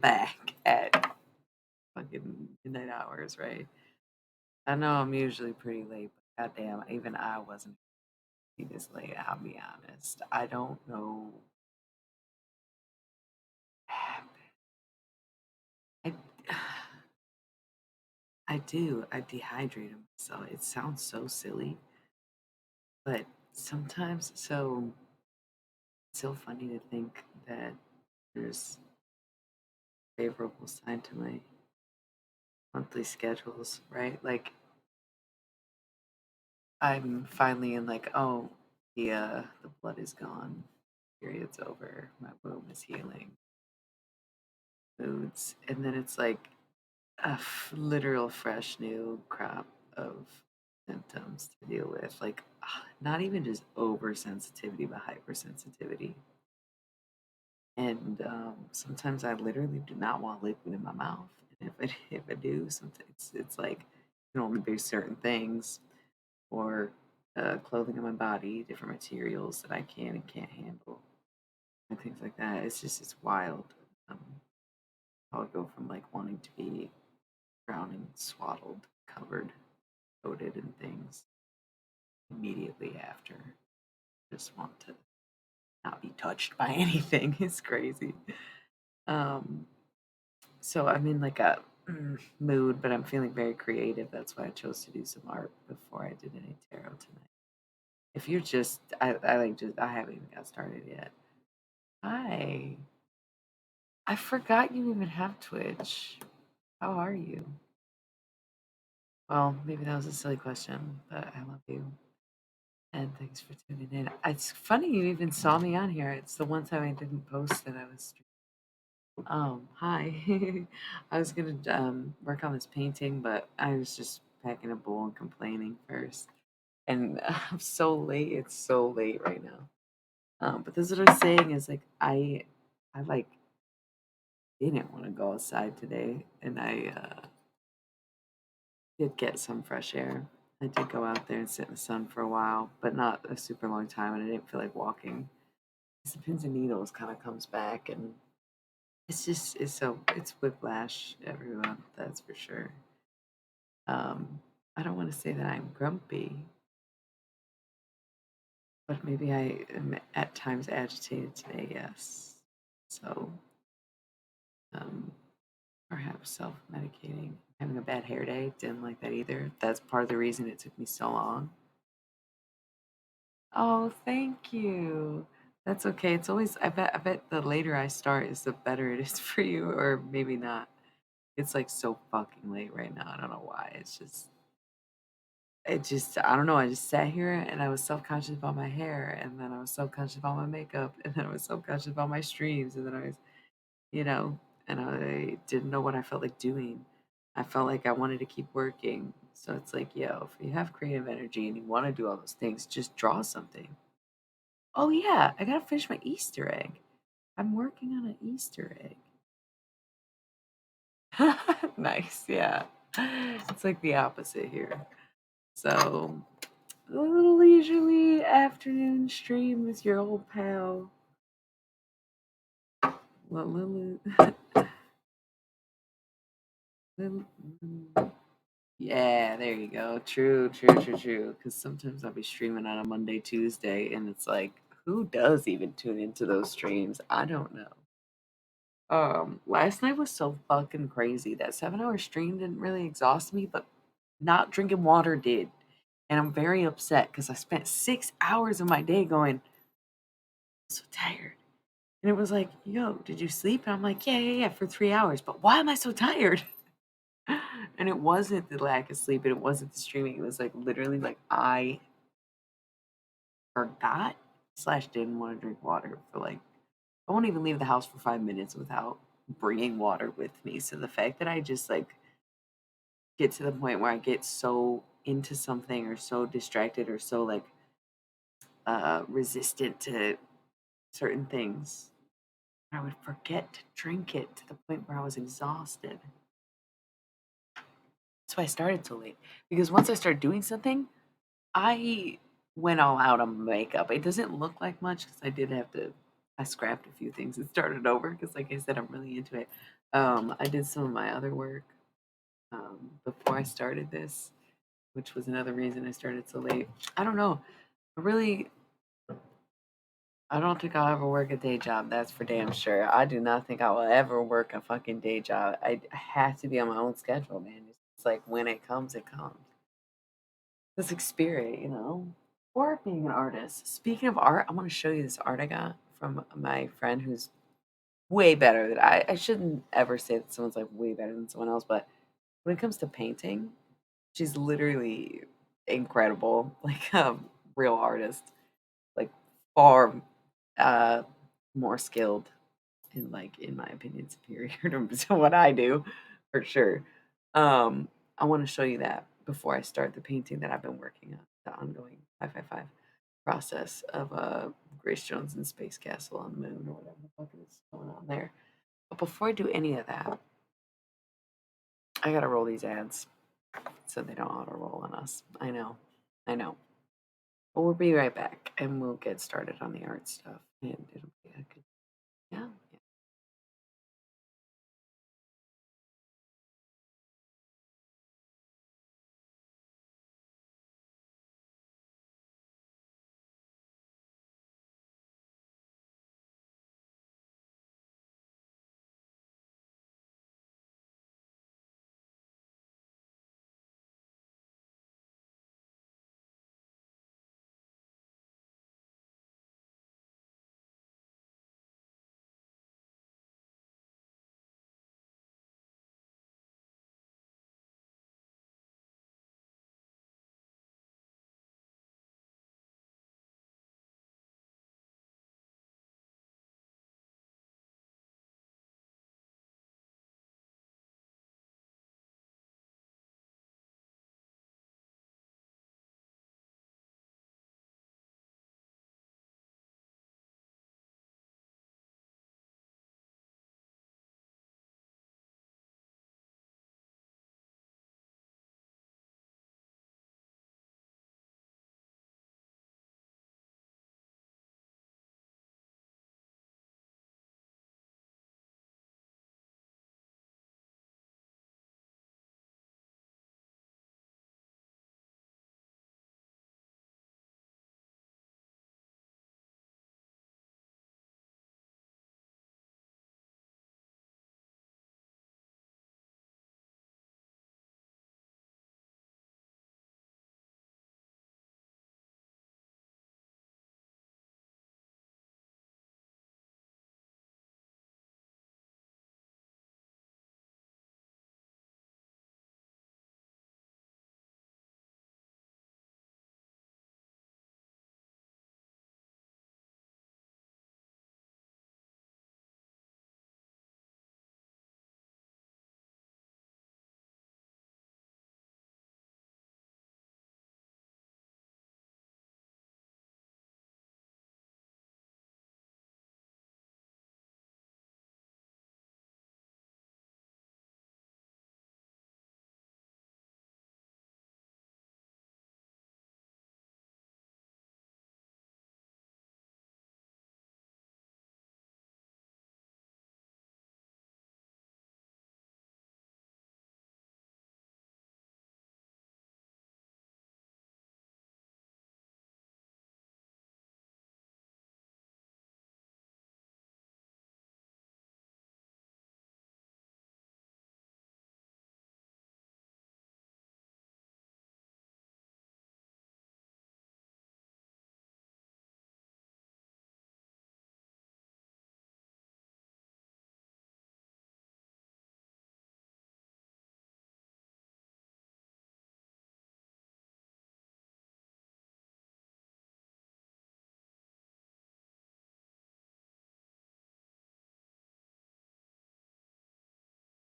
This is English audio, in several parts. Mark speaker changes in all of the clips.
Speaker 1: back at fucking midnight hours, right? I know I'm usually pretty late, but goddamn, even I wasn't this late. I'll be honest. I don't know. I, I do. I dehydrate myself. It sounds so silly, but sometimes it's so funny to think that there's favorable side to my monthly schedules, right? Like I'm finally in like, oh, the blood is gone, period's over, my womb is healing, moods, and then it's like literal fresh new crop of symptoms to deal with. Like not even just oversensitivity, but hypersensitivity. And sometimes I literally do not want liquid in my mouth. And if I do, sometimes it's like it can only be certain things or clothing on my body, different materials that I can and can't handle, and things like that. It's wild. Um, I'll go from like wanting to be drowning, swaddled, covered, coated in things immediately after. Just want to not be touched by anything. It's crazy. Um, so I'm in like a mood, but I'm feeling very creative. That's why I chose to do some art before I did any tarot tonight. If you're just, I like just, I haven't even got started yet. Hi. I forgot you even have Twitch. How are you? Well, maybe that was a silly question, but I love you. And thanks for tuning in. It's funny you even saw me on here. It's the one time I didn't post that I was. Hi. I was gonna work on this painting, but I was just packing a bowl and complaining first. And I'm so late. It's so late right now. But this is what I was saying is like I like didn't want to go outside today, and I did get some fresh air. I did go out there and sit in the sun for a while, but not a super long time, and I didn't feel like walking. 'Cause the pins and needles kind of comes back, and it's whiplash, everyone. That's for sure. Um, I don't want to say that I'm grumpy, but maybe I am at times agitated today. Yes, so um, perhaps self-medicating. Having a bad hair day, didn't like that either. That's part of the reason it took me so long. Oh, thank you. That's okay. It's always I bet the later I start is the better it is for you, or maybe not. It's like so fucking late right now. I don't know why. It just I don't know. I just sat here and I was self-conscious about my hair, and then I was self-conscious about my makeup, and then I was self-conscious about my streams, and then I was, you know, and I didn't know what I felt like doing. I felt like I wanted to keep working. So it's like, yo, if you have creative energy and you want to do all those things, just draw something. Oh yeah, I gotta finish my Easter egg. I'm working on an Easter egg. Nice, yeah. It's like the opposite here. So a little leisurely afternoon stream with your old pal. Lil- Lil- Yeah, there you go. True, true, true, true. Because sometimes I'll be streaming on a Monday, Tuesday, and it's like, who does even tune into those streams? I don't know. Last night was so fucking crazy. That 7 hour stream didn't really exhaust me, but not drinking water did. And I'm very upset because I spent 6 hours of my day going, I'm so tired. And it was like, yo, did you sleep? And I'm like, yeah, yeah, yeah, for 3 hours. But why am I so tired? And it wasn't the lack of sleep and it wasn't the streaming. It was like literally like I forgot slash didn't want to drink water for like, I won't even leave the house for 5 minutes without bringing water with me. So the fact that I just like get to the point where I get so into something or so distracted or so like resistant to certain things, I would forget to drink it to the point where I was exhausted. That's why I started so late. Because once I started doing something, I went all out on makeup. It doesn't look like much because I did have to, I scrapped a few things and started over because, like I said, I'm really into it. I did some of my other work before I started this, which was another reason I started so late. I don't know. I really, I don't think I'll ever work a day job. That's for damn sure. I do not think I will ever work a fucking day job. I have to be on my own schedule, man. It's like when it comes, it comes. This experience, or being an artist. Speaking of art, I want to show you this art I got from my friend who's way better than I shouldn't ever say that someone's like way better than someone else, but when it comes to painting, she's literally incredible, like a real artist, like far uh more skilled and like in my opinion superior to what I do for sure. Um I want to show you that before I start the painting that I've been working on, the ongoing 555 process of Grace Jones and Space Castle on the Moon or whatever the fuck is going on there. But before I do any of that, I gotta roll these ads so they don't auto roll on us. I know. But we'll be right back and we'll get started on the art stuff. And it'll be a good, yeah.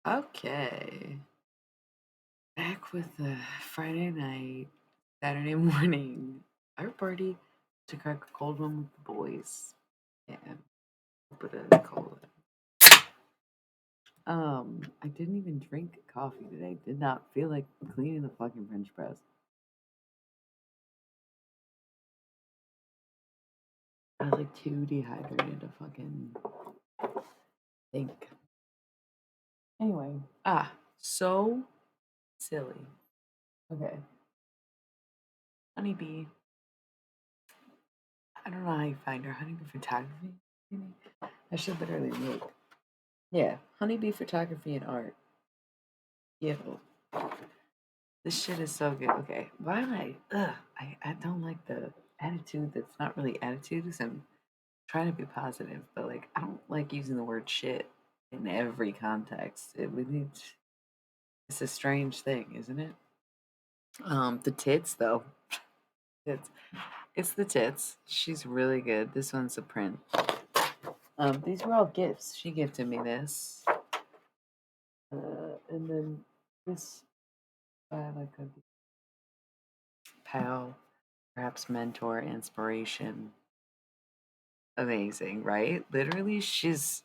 Speaker 1: Okay. Back with the Friday night, Saturday morning art party to crack a cold one with the boys. Yeah, put a cold. I didn't even drink coffee today. Did not feel like cleaning the fucking French press. I was like too dehydrated to fucking think. Anyway, so silly. Okay, honeybee. I don't know how you find her. Honeybee photography, maybe? I should literally look. Yeah, honeybee photography and art. Yo, this shit is so good. Okay, why am I? I don't like the attitude. That's not really attitude. 'Cause I'm trying to be positive, but like I don't like using the word shit in every context. We need. It's a strange thing, isn't it? The tits though. Tits. It's the tits. She's really good. This one's a print. These were all gifts. She gifted me this. And then this by like a pal, perhaps mentor, inspiration. Amazing, right? Literally, she's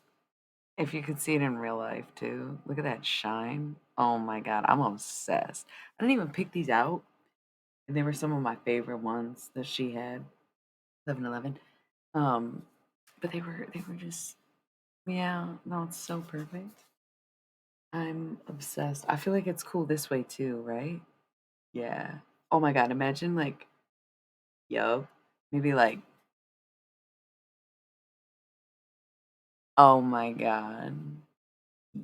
Speaker 1: if you could see it in real life too. Look at that shine. Oh my god, I'm obsessed. I didn't even pick these out. And they were some of my favorite ones that she had. 7-Eleven. Um, but they were just yeah, no, it's so perfect. I'm obsessed. I feel like it's cool this way too, right? Yeah. Oh my god, imagine like, yo, maybe like, oh my god.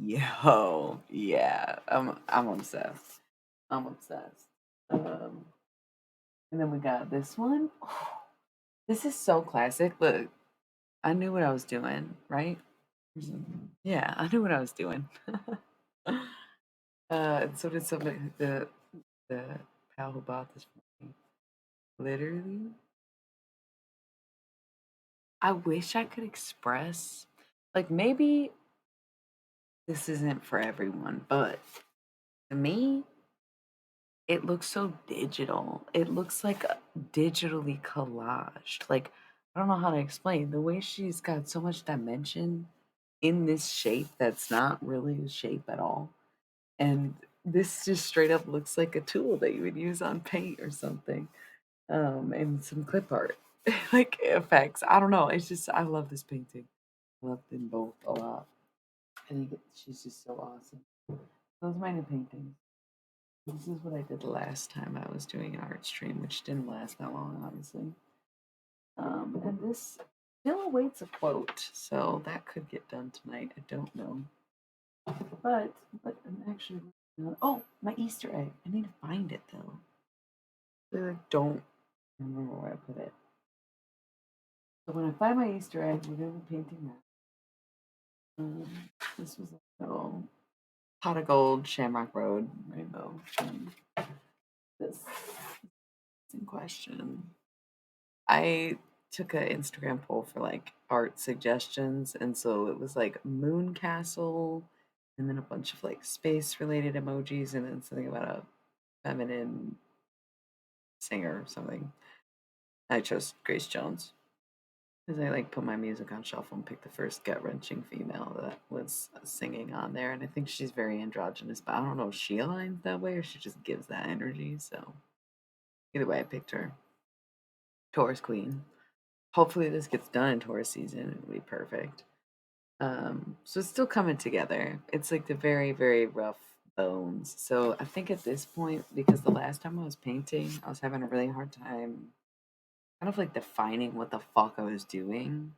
Speaker 1: Yo, yeah. I'm obsessed. I'm obsessed. Um, and then we got this one. This is so classic. Look, I knew what I was doing, right? Yeah, I knew what I was doing. And so did somebody the pal who bought this for me. Literally, I wish I could express like maybe this isn't for everyone, but to me, it looks so digital. It looks like digitally collaged. Like I don't know how to explain the way she's got so much dimension in this shape that's not really a shape at all. And this just straight up looks like a tool that you would use on paint or something. And some clip art, like effects. I don't know. It's just I love this painting. I love them both a lot. I think she's just so awesome. Those are my new paintings. This is what I did the last time I was doing an art stream, which didn't last that long, obviously. And this still awaits a quote, so that could get done tonight. I don't know, but I'm actually oh, my Easter egg. I need to find it though. I don't remember where I put it. So when I find my Easter egg, we're gonna be painting that. This was a little pot of gold, Shamrock Road rainbow. This in question. I took an Instagram poll for like art suggestions, and so it was like moon castle, and then a bunch of like space related emojis, and then something about a feminine singer or something. I chose Grace Jones because I like put my music on shuffle and picked the first gut wrenching female that was singing on there, and I think she's very androgynous, but I don't know if she aligns that way or she just gives that energy. So either way, I picked her. Taurus Queen. Hopefully this gets done in Taurus season. It'll be perfect. So it's still coming together. It's like the very, very rough bones. So I think at this point, because the last time I was painting, I was having a really hard time kind of like defining what the fuck I was doing.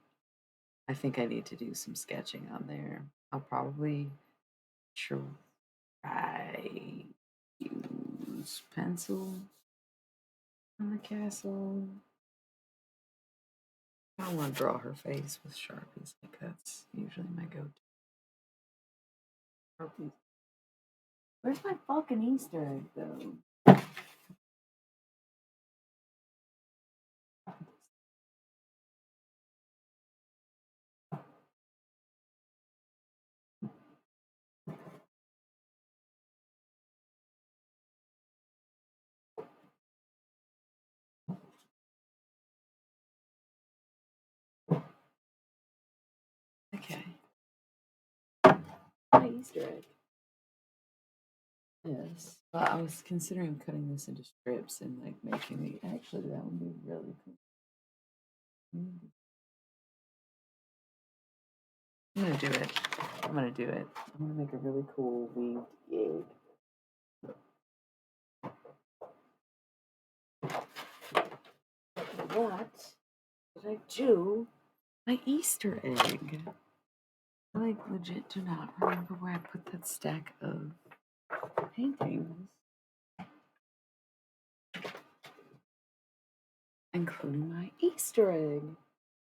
Speaker 1: I think I need to do some sketching on there. I'll probably try use pencil on the castle. I don't want to draw her face with Sharpies. Like that's usually my go-to. Sharpies. Where's my fucking Easter egg though? Okay. My Easter egg. Yes. But I was considering cutting this into strips and like making the actually that would be really cool. Mm. I'm gonna do it. I'm gonna do it. I'm gonna make a really cool weaved gig. What did I do? My Easter egg. I like legit do not remember where I put that stack of paintings, including my Easter egg.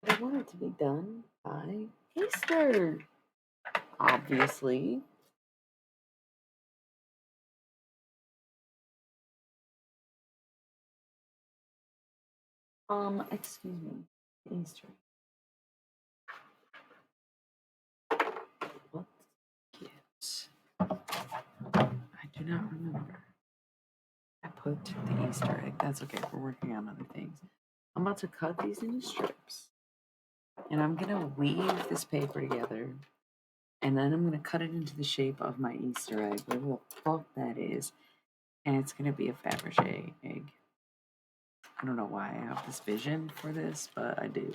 Speaker 1: But I want it to be done by Easter, obviously. Excuse me. Easter. What gift? I do not remember. I put the Easter egg. That's okay. We're working on other things. I'm about to cut these into strips. And I'm going to weave this paper together. And then I'm going to cut it into the shape of my Easter egg, whatever the fuck that is. And it's going to be a Fabergé egg. I don't know why I have this vision for this, but I do.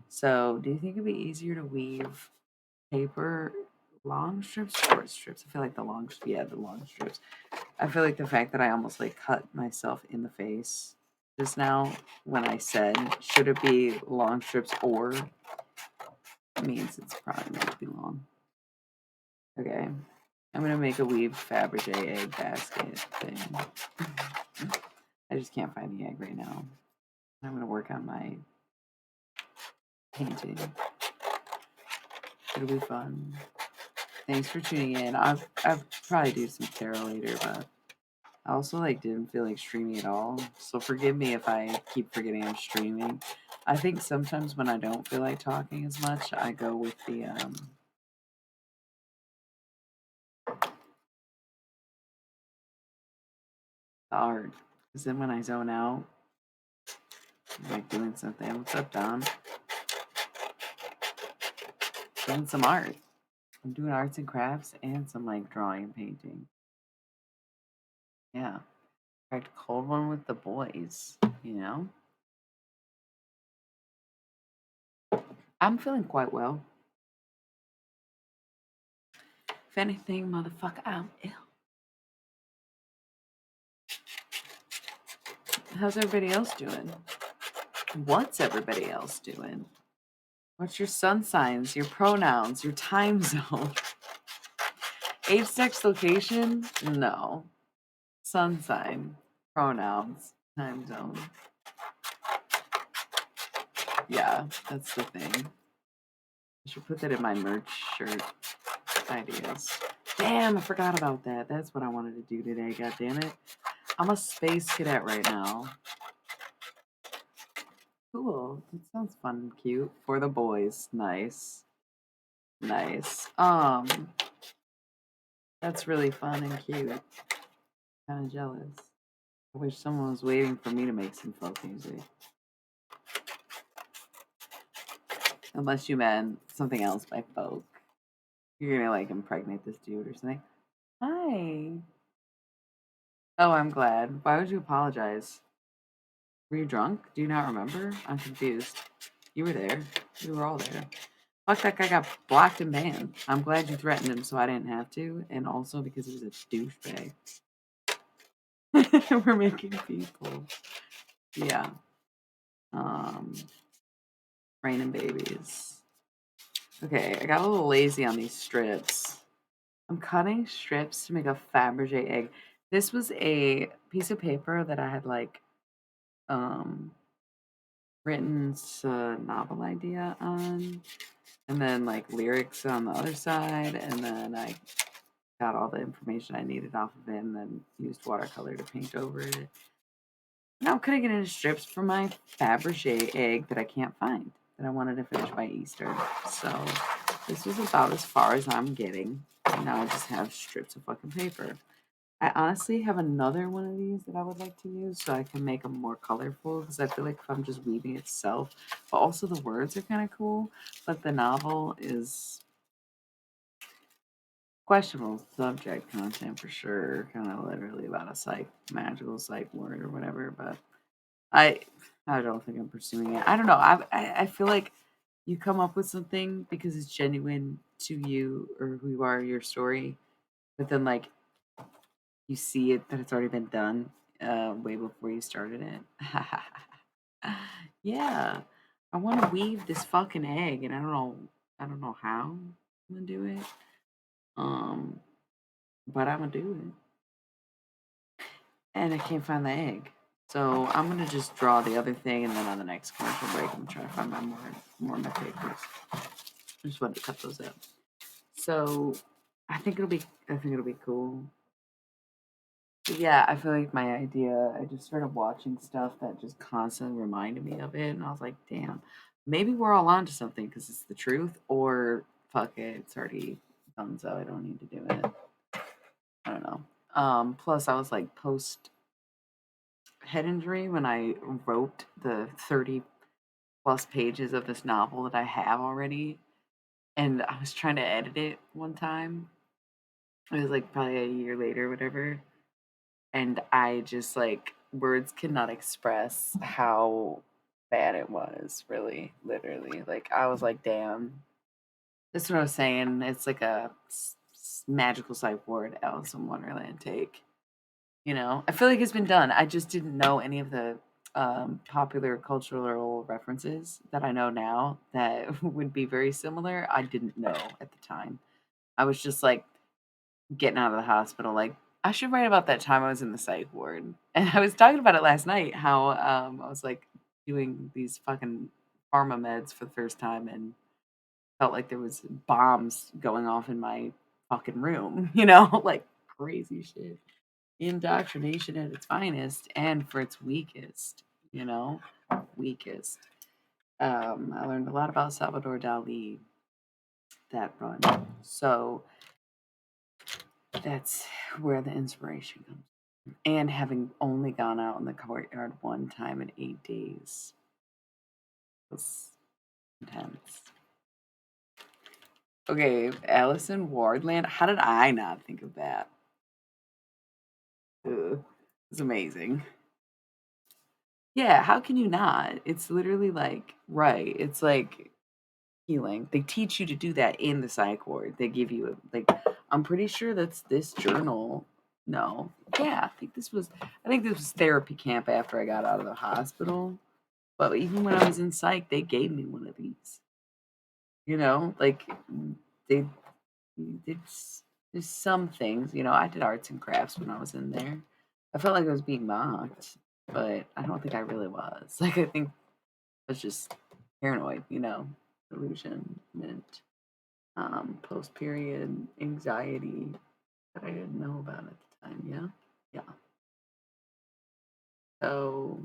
Speaker 1: So, do you think it'd be easier to weave paper long strips, short strips? I feel like the long strips. I feel like the fact that I almost like cut myself in the face just now when I said should it be long strips or means it's probably meant to be long. Okay, I'm gonna make a weave Fabergé egg basket thing. I just can't find the egg right now. I'm gonna work on my painting. It'll be fun. Thanks for tuning in. I'll probably do some tarot later, but I also like didn't feel like streaming at all. So forgive me if I keep forgetting I'm streaming. I think sometimes when I don't feel like talking as much, I go with the art. Because then when I zone out, I'm like doing something. What's up, Dom? Doing some art. I'm doing arts and crafts and some like drawing and painting. Yeah. Cracked a cold one with the boys, you know? I'm feeling quite well. If anything, motherfucker, I'm ill. How's everybody else doing? What's everybody else doing? What's your sun signs, your pronouns, your time zone? Age, sex, location? No. Sun sign, pronouns, time zone. Yeah, that's the thing. I should put that in my merch shirt ideas. Damn, I forgot about that. That's what I wanted to do today, god damn it. I'm a space cadet right now. Cool. That sounds fun and cute. For the boys. Nice. Nice. That's really fun and cute. Kind of jealous. I wish someone was waiting for me to make some folk music. Unless you meant something else by folk. You're gonna like impregnate this dude or something. Hi. Oh, I'm glad. Why would you apologize? Were you drunk? Do you not remember? I'm confused. You were there. We were all there. Fuck, that guy got blocked and banned. I'm glad you threatened him so I didn't have to. And also because he was a douchebag. We're making people. Yeah. Raining babies. Okay, I got a little lazy on these strips. I'm cutting strips to make a Fabergé egg. This was a piece of paper that I had like written a novel idea on, and then like lyrics on the other side, and then I got all the information I needed off of it, and then used watercolor to paint over it. Now I'm cutting it into strips for my Fabergé egg that I can't find, that I wanted to finish by Easter. So this was about as far as I'm getting. And now I just have strips of fucking paper. I honestly have another one of these that I would like to use so I can make them more colorful, because I feel like if I'm just weaving itself, but also the words are kind of cool, but the novel is questionable subject content for sure, kind of literally about a magical psych word or whatever, but I don't think I'm pursuing it. I don't know. I feel like you come up with something because it's genuine to you or who you are, your story, but then like you see it that it's already been done way before you started it. Yeah, I want to weave this fucking egg, and I don't know how I'm gonna do it. Um, but I'm gonna do it, and I can't find the egg. So I'm gonna just draw the other thing, and then on the next commercial break, I'm trying to find my more of my papers. I just wanted to cut those out. So I think it'll be cool. Yeah, I feel like my idea, I just started watching stuff that just constantly reminded me of it. And I was like, damn, maybe we're all onto something because it's the truth, or fuck it, it's already done, so I don't need to do it. I don't know. Plus, I was like post head injury when I wrote the 30 plus pages of this novel that I have already. And I was trying to edit it one time. It was like probably a year later, whatever. And I just like words cannot express how bad it was, really, literally. Like I was like, damn. That's what I was saying. It's like a magical psych ward Alice in Wonderland take. You know, I feel like it's been done. I just didn't know any of the popular cultural references that I know now that would be very similar. I didn't know at the time. I was just like, getting out of the hospital, like, I should write about that time I was in the psych ward. And I was talking about it last night, how I was like doing these fucking pharma meds for the first time and felt like there was bombs going off in my fucking room, like crazy shit. Indoctrination at its finest and for its weakest, you know, weakest. I learned a lot about Salvador Dali that run. So that's where the inspiration comes. And having only gone out in the courtyard one time in 8 days was intense. Okay, Alice in Wardland. How did I not think of that? Ugh, it's amazing. Yeah, how can you not? It's literally like, right. It's like healing. They teach you to do that in the psych ward. They give you like, I'm pretty sure that's this journal. No. Yeah, I think this was therapy camp after I got out of the hospital. But even when I was in psych, they gave me one of these. Like they did there's some things, I did arts and crafts when I was in there. I felt like I was being mocked, but I don't think I really was. Like I think I was just paranoid, delusion meant post period anxiety that I didn't know about at the time. Yeah. Yeah. So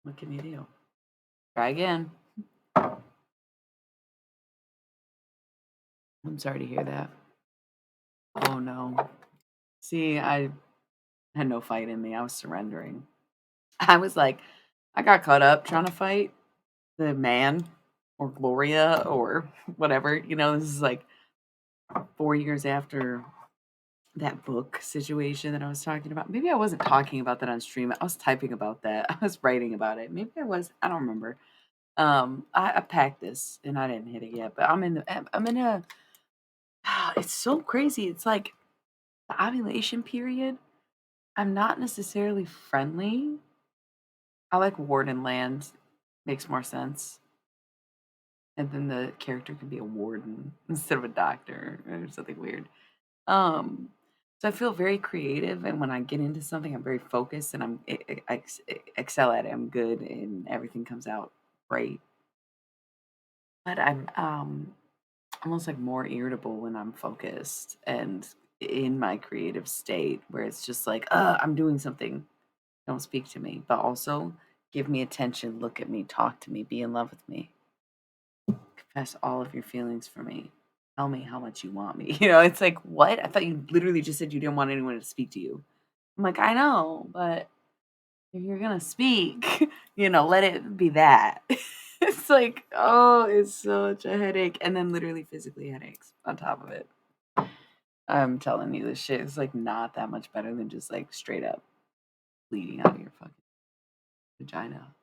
Speaker 1: what can you do? Try again. I'm sorry to hear that. Oh no. See, I had no fight in me. I was surrendering. I was like, I got caught up trying to fight the man or Gloria or whatever. This is like 4 years after that book situation that I was talking about. Maybe I wasn't talking about that on stream. I was typing about that. I was writing about it. Maybe I was. I don't remember. I packed this and I didn't hit it yet, but I'm in a. It's so crazy. It's like the ovulation period. I'm not necessarily friendly. I like Warden Land. Makes more sense. And then the character could be a warden instead of a doctor or something weird. Um, so I feel very creative, and when I get into something, I'm very focused, and I excel at it. I'm good, and everything comes out great. But I'm almost like more irritable when I'm focused and in my creative state, where it's just like, I'm doing something. Don't speak to me, but also give me attention, look at me, talk to me, be in love with me. Confess all of your feelings for me. Tell me how much you want me. It's like, what? I thought you literally just said you didn't want anyone to speak to you. I'm like, I know, but if you're gonna speak, let it be that. It's like, oh, it's such a headache. And then literally physically headaches on top of it. I'm telling you, this shit is like not that much better than just like straight up bleeding out of your fucking vagina.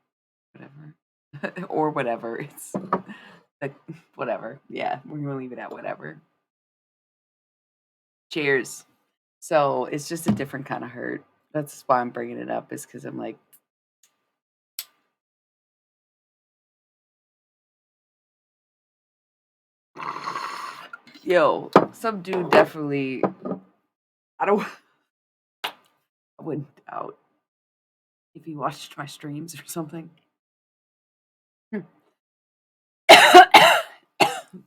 Speaker 1: Whatever. Or whatever. Like, whatever. Yeah, we're gonna leave it at whatever. Cheers. So it's just a different kind of hurt. That's why I'm bringing it up, is because I'm like, yo, some dude definitely. I don't. I wouldn't doubt if he watched my streams or something.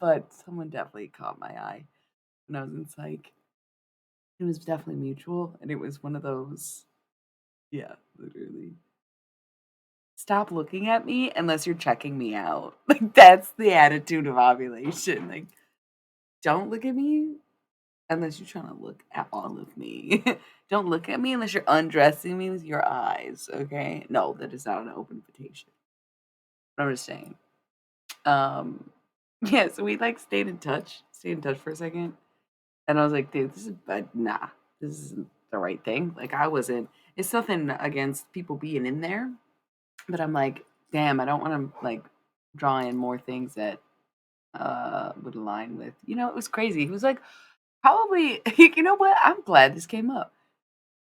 Speaker 1: But someone definitely caught my eye when I was in psych. It was definitely mutual, and it was one of those. Yeah, literally. Stop looking at me unless you're checking me out. Like, that's the attitude of ovulation. Like, don't look at me unless you're trying to look at all of me. Don't look at me unless you're undressing me with your eyes. Okay? No, that is not an open invitation. I'm just saying. Um, yeah. So we like stayed in touch for a second, and I was like, dude, this is nah, this isn't the right thing. Like, I wasn't. It's nothing against people being in there, but I'm like, damn, I don't want to like draw in more things that would align with. It was crazy. He was like, probably. You know what? I'm glad this came up.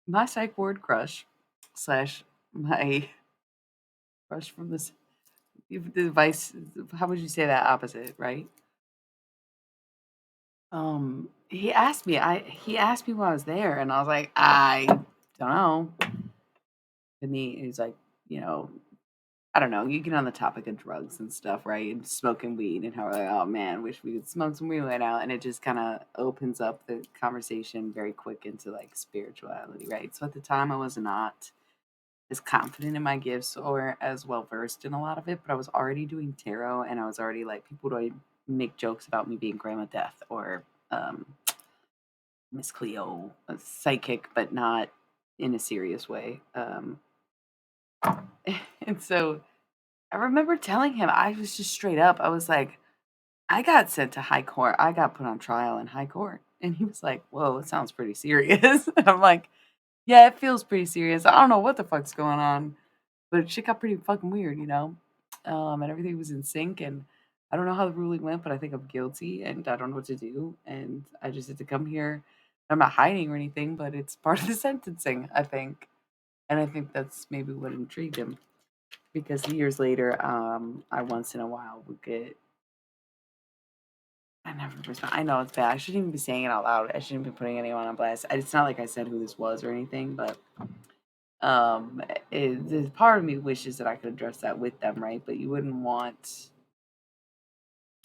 Speaker 1: My psych ward crush slash my crush from this the vice. How would you say that opposite? Right? He asked me why I was there, and I was like, I don't know. And he's like, you know, I don't know. You get on the topic of drugs and stuff, right? And smoking weed, and how we're like, oh man, wish we could smoke some weed right now. And it just kind of opens up the conversation very quick into like spirituality, right? So at the time, I was not as confident in my gifts or as well versed in a lot of it, but I was already doing tarot, and I was already like, people would make jokes about me being Grandma Death or Miss Cleo, a psychic, but not in a serious way. And so I remember telling him, I was just straight up, I was like, I got sent to high court. I got put on trial in high court. And he was like, whoa, it sounds pretty serious. And I'm like, yeah, it feels pretty serious. I don't know what the fuck's going on, but shit got pretty fucking weird, you know? And everything was in sync. And I don't know how the ruling went, but I think I'm guilty and I don't know what to do. And I just had to come here. I'm not hiding or anything, but it's part of the sentencing, I think. And I think that's maybe what intrigued him, because years later, I once in a while would get. I never respond. I know it's bad. I shouldn't even be saying it out loud. I shouldn't be putting anyone on blast. It's not like I said who this was or anything, but there's part of me wishes that I could address that with them, right? But you wouldn't want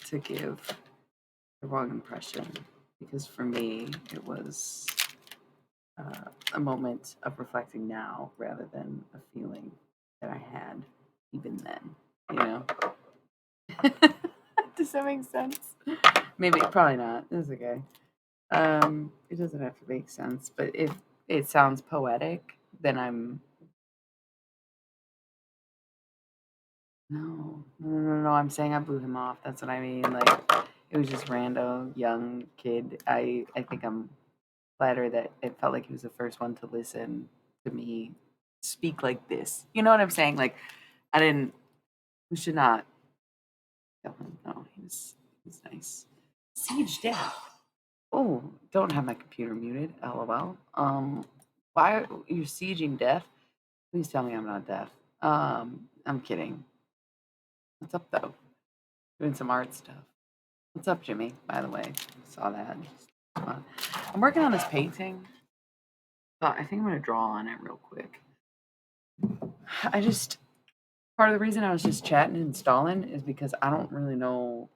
Speaker 1: to give the wrong impression, because for me, it was a moment of reflecting now rather than a feeling that I had even then. You know? Does that make sense? Maybe, probably not. It's okay. It doesn't have to make sense, but if it sounds poetic, then I'm no. I'm saying I blew him off. That's what I mean. Like, it was just rando young kid. I think I'm flattered that it felt like he was the first one to listen to me speak like this. You know what I'm saying? Like, I didn't. We should not kill him. No, he was nice. Siege death. Oh, don't have my computer muted. LOL. Why are you sieging death? Please tell me I'm not deaf. I'm kidding. What's up though? Doing some art stuff. What's up, Jimmy? By the way, saw that. I'm working on this painting. I think I'm gonna draw on it real quick. I just Part of the reason I was just chatting and stalling is because I don't really know.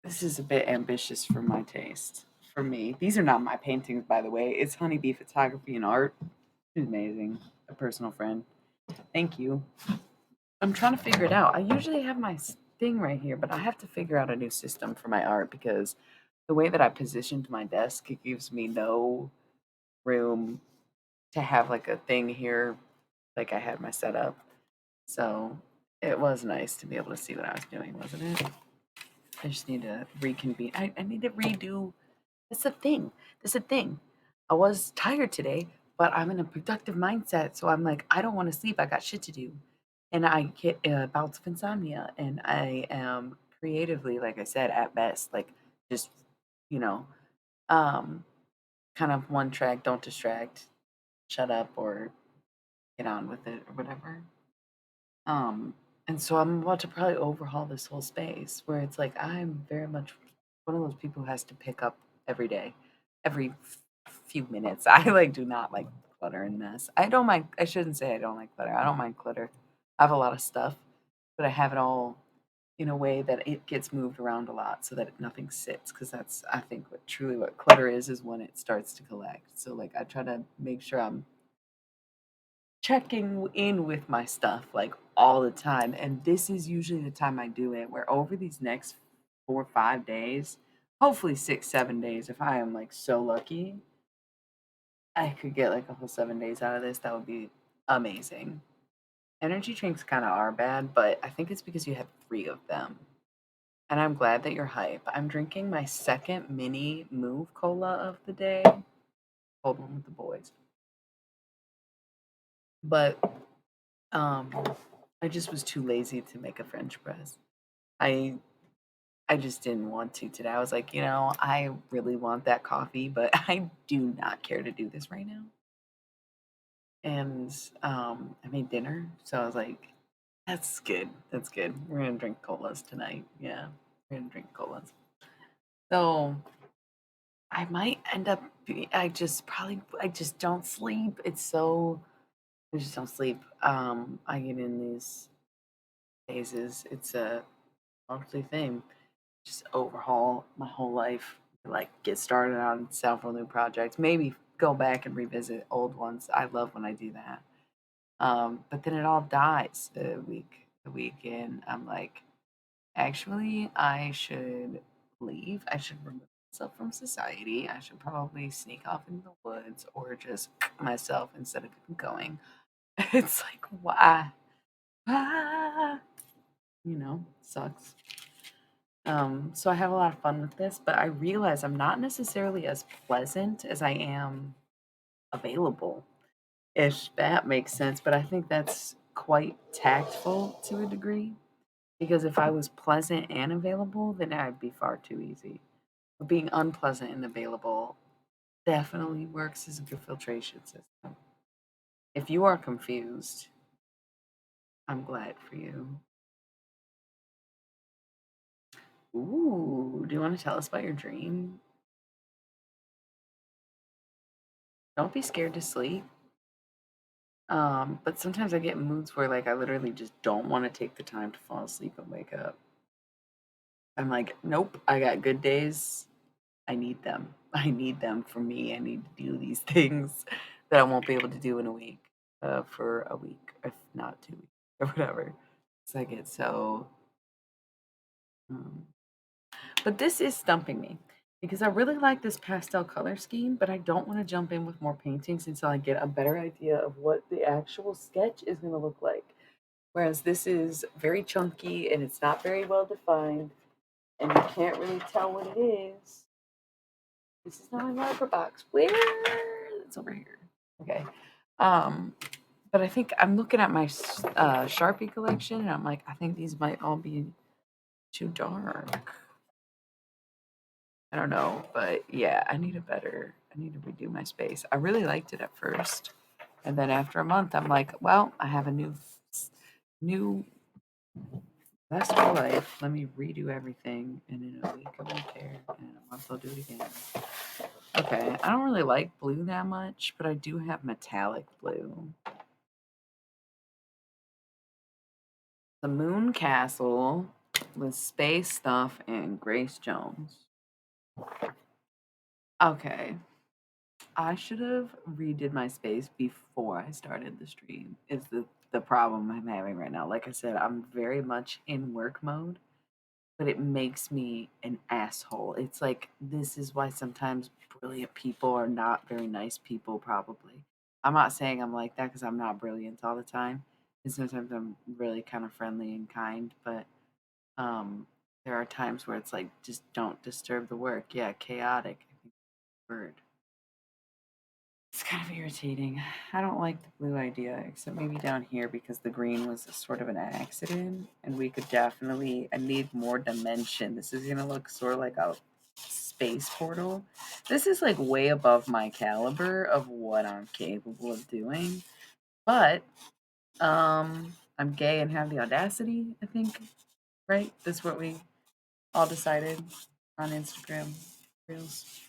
Speaker 1: This is a bit ambitious for my taste. For me, these are not my paintings, by the way. It's Honeybee Photography and Art. She's amazing. A personal friend. Thank you. I'm trying to figure it out. I usually have my thing right here, but I have to figure out a new system for my art, because the way that I positioned my desk, it gives me no room to have like a thing here like I had my setup. So it was nice to be able to see what I was doing, wasn't it? I just need to reconvene. I need to redo. That's the thing. That's the thing. I was tired today, but I'm in a productive mindset. So I'm like, I don't want to sleep. I got shit to do. And I get bouts of insomnia, and I am creatively, like I said, at best, like just, you know, um, kind of one track, don't distract, shut up or get on with it or whatever. Um, and so I'm about to probably overhaul this whole space where it's like I'm very much one of those people who has to pick up every day, every few minutes. I like do not like clutter and mess. I don't mind. I shouldn't say I don't like clutter. I don't mind clutter. I have a lot of stuff, but I have it all in a way that it gets moved around a lot so that nothing sits. Because that's I think what clutter is when it starts to collect. So like I try to make sure I'm checking in with my stuff like all the time. And this is usually the time I do it, where over these next 4 or 5 days, hopefully 6, 7 days, if I am like so lucky, I could get like a whole 7 days out of this. That would be amazing. Energy drinks kind of are bad, but I think it's because you have 3 of them. And I'm glad that you're hype. I'm drinking my second mini Move Cola of the day. Hold one with the boys. But um I just was too lazy to make a French press. I I just didn't want to today. I was like, I really want that coffee, but I do not care to do this right now. And I made dinner, so I was like, that's good. That's good. We're gonna drink colas tonight. Yeah, we're gonna drink colas. So I might end up. I just don't sleep. I just don't sleep. I get in these phases. It's a monthly thing. Just overhaul my whole life, like get started on several new projects, maybe go back and revisit old ones. I love when I do that. But then it all dies a week in. I'm like, actually, I should leave. I should remove myself from society. I should probably sneak off into the woods or just myself instead of going. It's like, why? Ah, sucks. So I have a lot of fun with this, but I realize I'm not necessarily as pleasant as I am available, if that makes sense. But I think that's quite tactful to a degree, because if I was pleasant and available, then I'd be far too easy. But being unpleasant and available definitely works as a good filtration system. If you are confused, I'm glad for you. Ooh, do you want to tell us about your dream? Don't be scared to sleep. But sometimes I get in moods where like I literally just don't want to take the time to fall asleep and wake up. I'm like, nope, I got good days. I need them. I need them for me. I need to do these things that I won't be able to do in a week, for a week, if not 2 weeks, or whatever. So I get so. Um, but this is stumping me because I really like this pastel color scheme, but I don't want to jump in with more paintings until I get a better idea of what the actual sketch is going to look like. Whereas this is very chunky and it's not very well defined, and you can't really tell what it is. This is not my marker box. Where? It's over here. Okay. Um, but I think I'm looking at my Sharpie collection, and I'm like, I think these might all be too dark. I don't know, but yeah, I need to redo my space. I really liked it at first. And then after a month, I'm like, well, I have a new That's my life. Let me redo everything, and in a week I won't care, and in a month I'll do it again. Okay, I don't really like blue that much, but I do have metallic blue. The Moon Castle with space stuff and Grace Jones. Okay, I should have redid my space before I started the stream. Is the problem I'm having right now? Like I said, I'm very much in work mode, but it makes me an asshole. It's like this is why sometimes brilliant people are not very nice people, probably. I'm not saying I'm like that because I'm not brilliant all the time. And sometimes I'm really kind of friendly and kind, but um, there are times where it's like, just don't disturb the work. Yeah, chaotic. I think that's the word. kind of irritating. I don't like the blue idea, except maybe down here because the green was sort of an accident, and we could definitely. I need more dimension. This is gonna look sort of like a space portal. This is like way above my caliber of what I'm capable of doing, but I'm gay and have the audacity. I think, right? That's what we all decided on Instagram reels.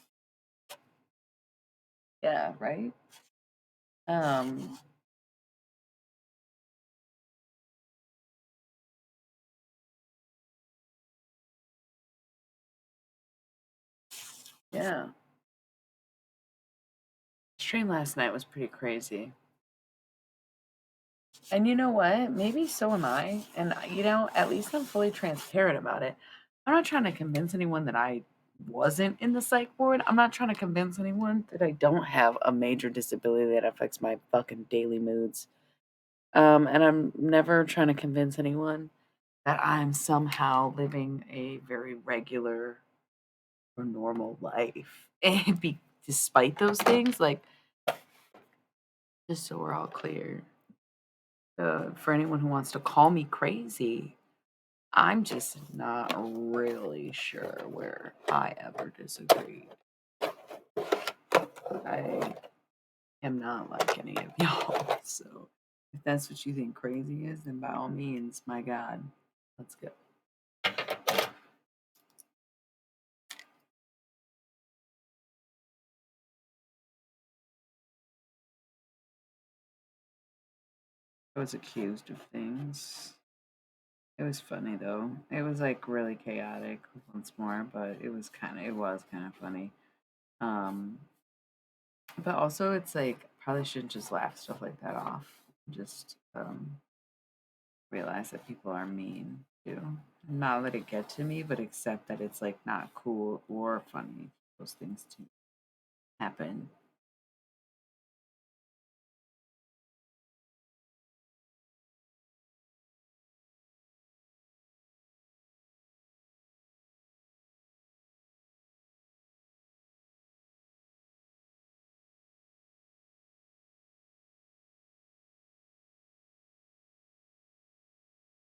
Speaker 1: Yeah, right. Um, yeah. Stream last night was pretty crazy. And you know what? Maybe so am I. And, at least I'm fully transparent about it. I'm not trying to convince anyone that I wasn't in the psych ward. I'm not trying to convince anyone that I don't have a major disability that affects my fucking daily moods. And I'm never trying to convince anyone that I'm somehow living a very regular or normal life. And despite those things, like, just so we're all clear, for anyone who wants to call me crazy, I'm just not really sure where I ever disagree. I am not like any of y'all. So if that's what you think crazy is, then by all means, my God, let's go. I was accused of things. It was funny though. It was like really chaotic once more, but it was kind of funny. Um, but also it's like probably shouldn't just laugh stuff like that off. Just realize that people are mean too. Not let it get to me, but accept that it's like not cool or funny for those things to happen.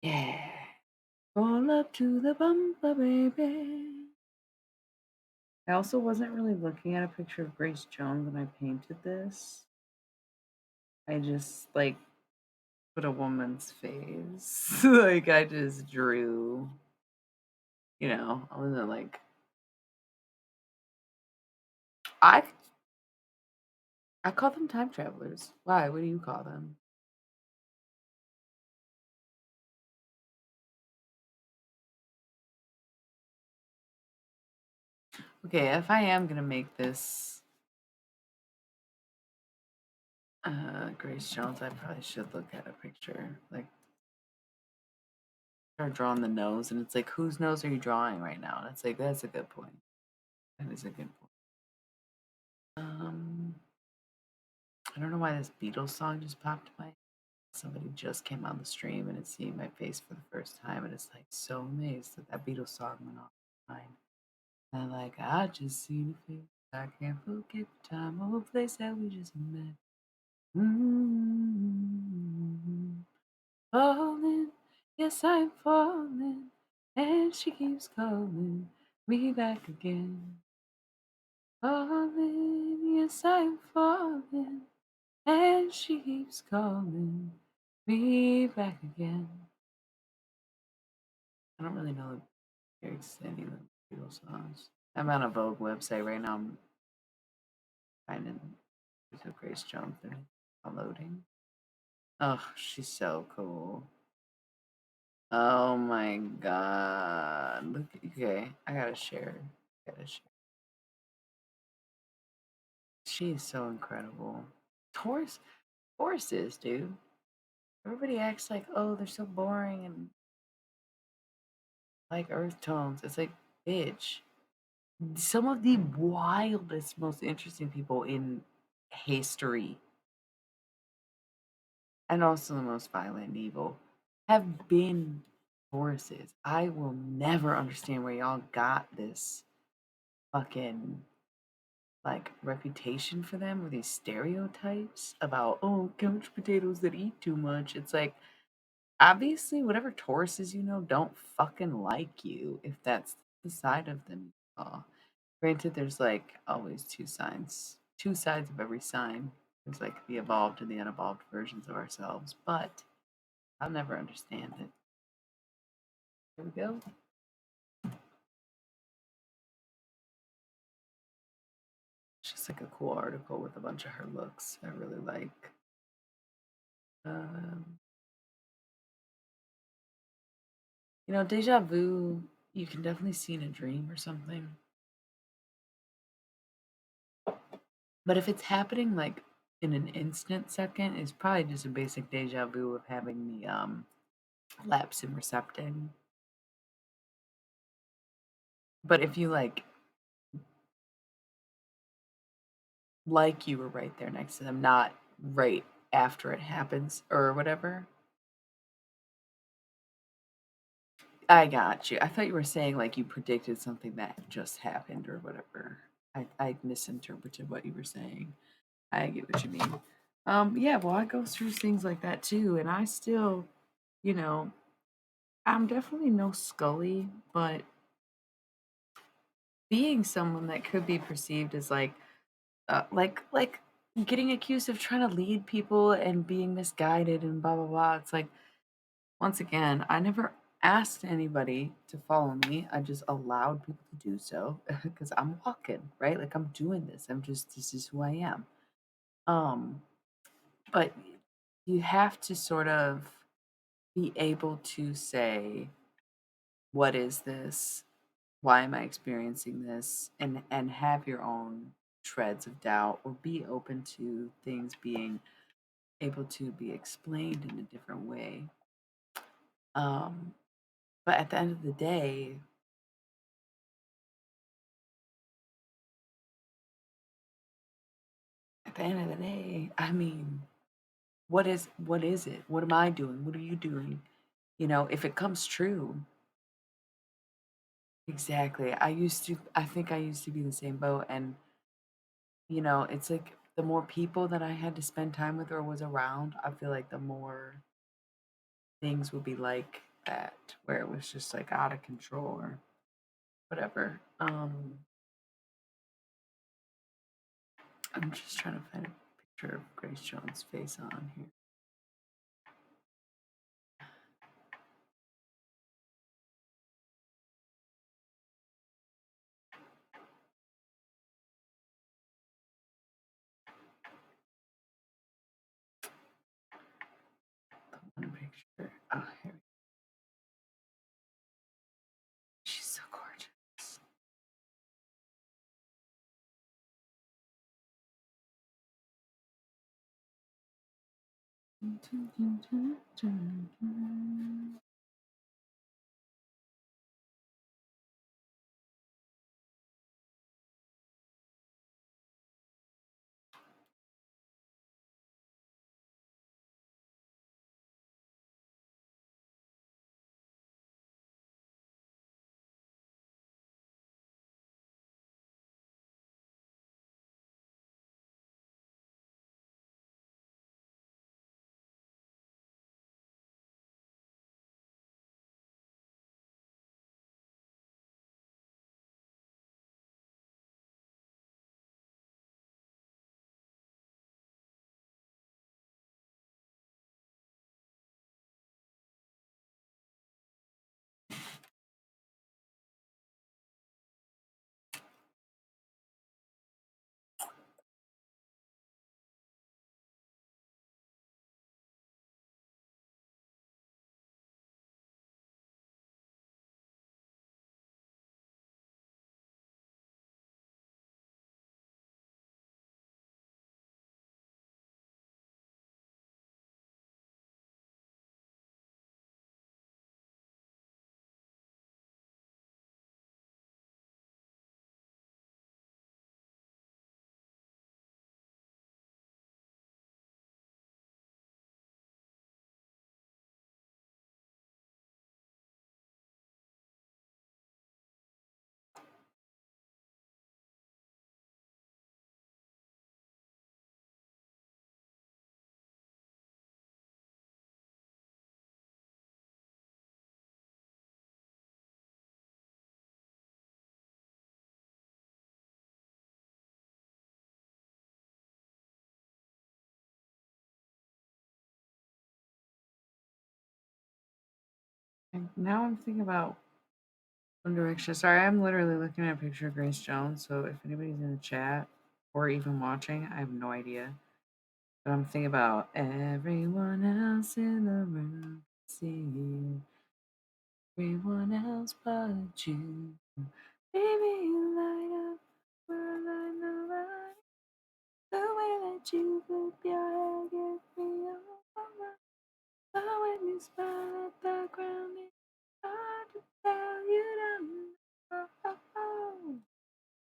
Speaker 1: Yeah. Roll up to the bumper, baby. I also wasn't really looking at a picture of Grace Jones when I painted this. I just like put a woman's face. Like I just drew, I wasn't like I I call them time travelers. Why? What do you call them? Okay, if I am gonna make this Grace Jones, I probably should look at a picture. Like start drawing the nose and it's like whose nose are you drawing right now? And it's like that's a good point. That is a good point. Um I don't know why this Beatles song just popped in my head. Somebody just came on the stream and it's seeing my face for the first time and it's like so amazed that that Beatles song went off my mind. And like I just seen a face. I can't forget the time or place that we just met. Mm-hmm. Falling, yes, I'm falling, and she keeps calling me back again. Falling, yes, I'm falling, and she keeps calling me back again. I don't really know the lyrics to any of the Beatles songs. I'm on a Vogue website right now. I'm finding there's a Grace Jones there. Downloading. Oh, she's so cool. Oh my god. Look, okay, I gotta share. Gotta share. She is so incredible. Taurus, Tauruses, dude. Everybody acts like, oh, they're so boring and like earth tones. It's like, bitch. Some of the wildest, most interesting people in history, and also the most violent and evil, have been Tauruses. I will never understand where y'all got this fucking like reputation for them or these stereotypes about couch potatoes that eat too much. It's like obviously whatever Tauruses don't fucking like you if that's the side of them you saw. Granted, there's like always two sides of every sign. There's like the evolved and the unevolved versions of ourselves, but I'll never understand it. Here we go. It's just like a cool article with a bunch of her looks I really like. Um, deja vu, you can definitely see in a dream or something. But if it's happening like in an instant second, it's probably just a basic deja vu of having the lapse in recepting. But if you like you were right there next to them, not right after it happens or whatever. I got you. I thought you were saying like you predicted something that just happened or whatever. I misinterpreted what you were saying. I get what you mean. Yeah, well, I go through things like that too, and I still, you know, I'm definitely no Scully, but being someone that could be perceived as like getting accused of trying to lead people and being misguided and blah blah blah. It's like once again, I never asked anybody to follow me. I just allowed people to do so because I'm walking, right? Like I'm doing this. This is who I am. Um, but you have to sort of be able to say, what is this? Why am I experiencing this? And have your own shreds of doubt or be open to things being able to be explained in a different way. Um, but at the end of the day, I mean, what is it? What am I doing? What are you doing? If it comes true, exactly. I think I used to be the same boat. And, it's like the more people that I had to spend time with or was around, I feel like the more things would be like that, where it was just like out of control or whatever. I'm just trying to find a picture of Grace Jones' face on here. The one picture. Oh, here. She's so gorgeous. And now I'm thinking about One Direction. Sorry, I'm literally looking at a picture of Grace Jones. So if anybody's in the chat or even watching, I have no idea. But I'm thinking about everyone else in the room. See you. Everyone else but you. Baby, you light up the world like nobody. The way that you flip your hair gets me over. But when you smile at the ground, it's hard to tell you don't know.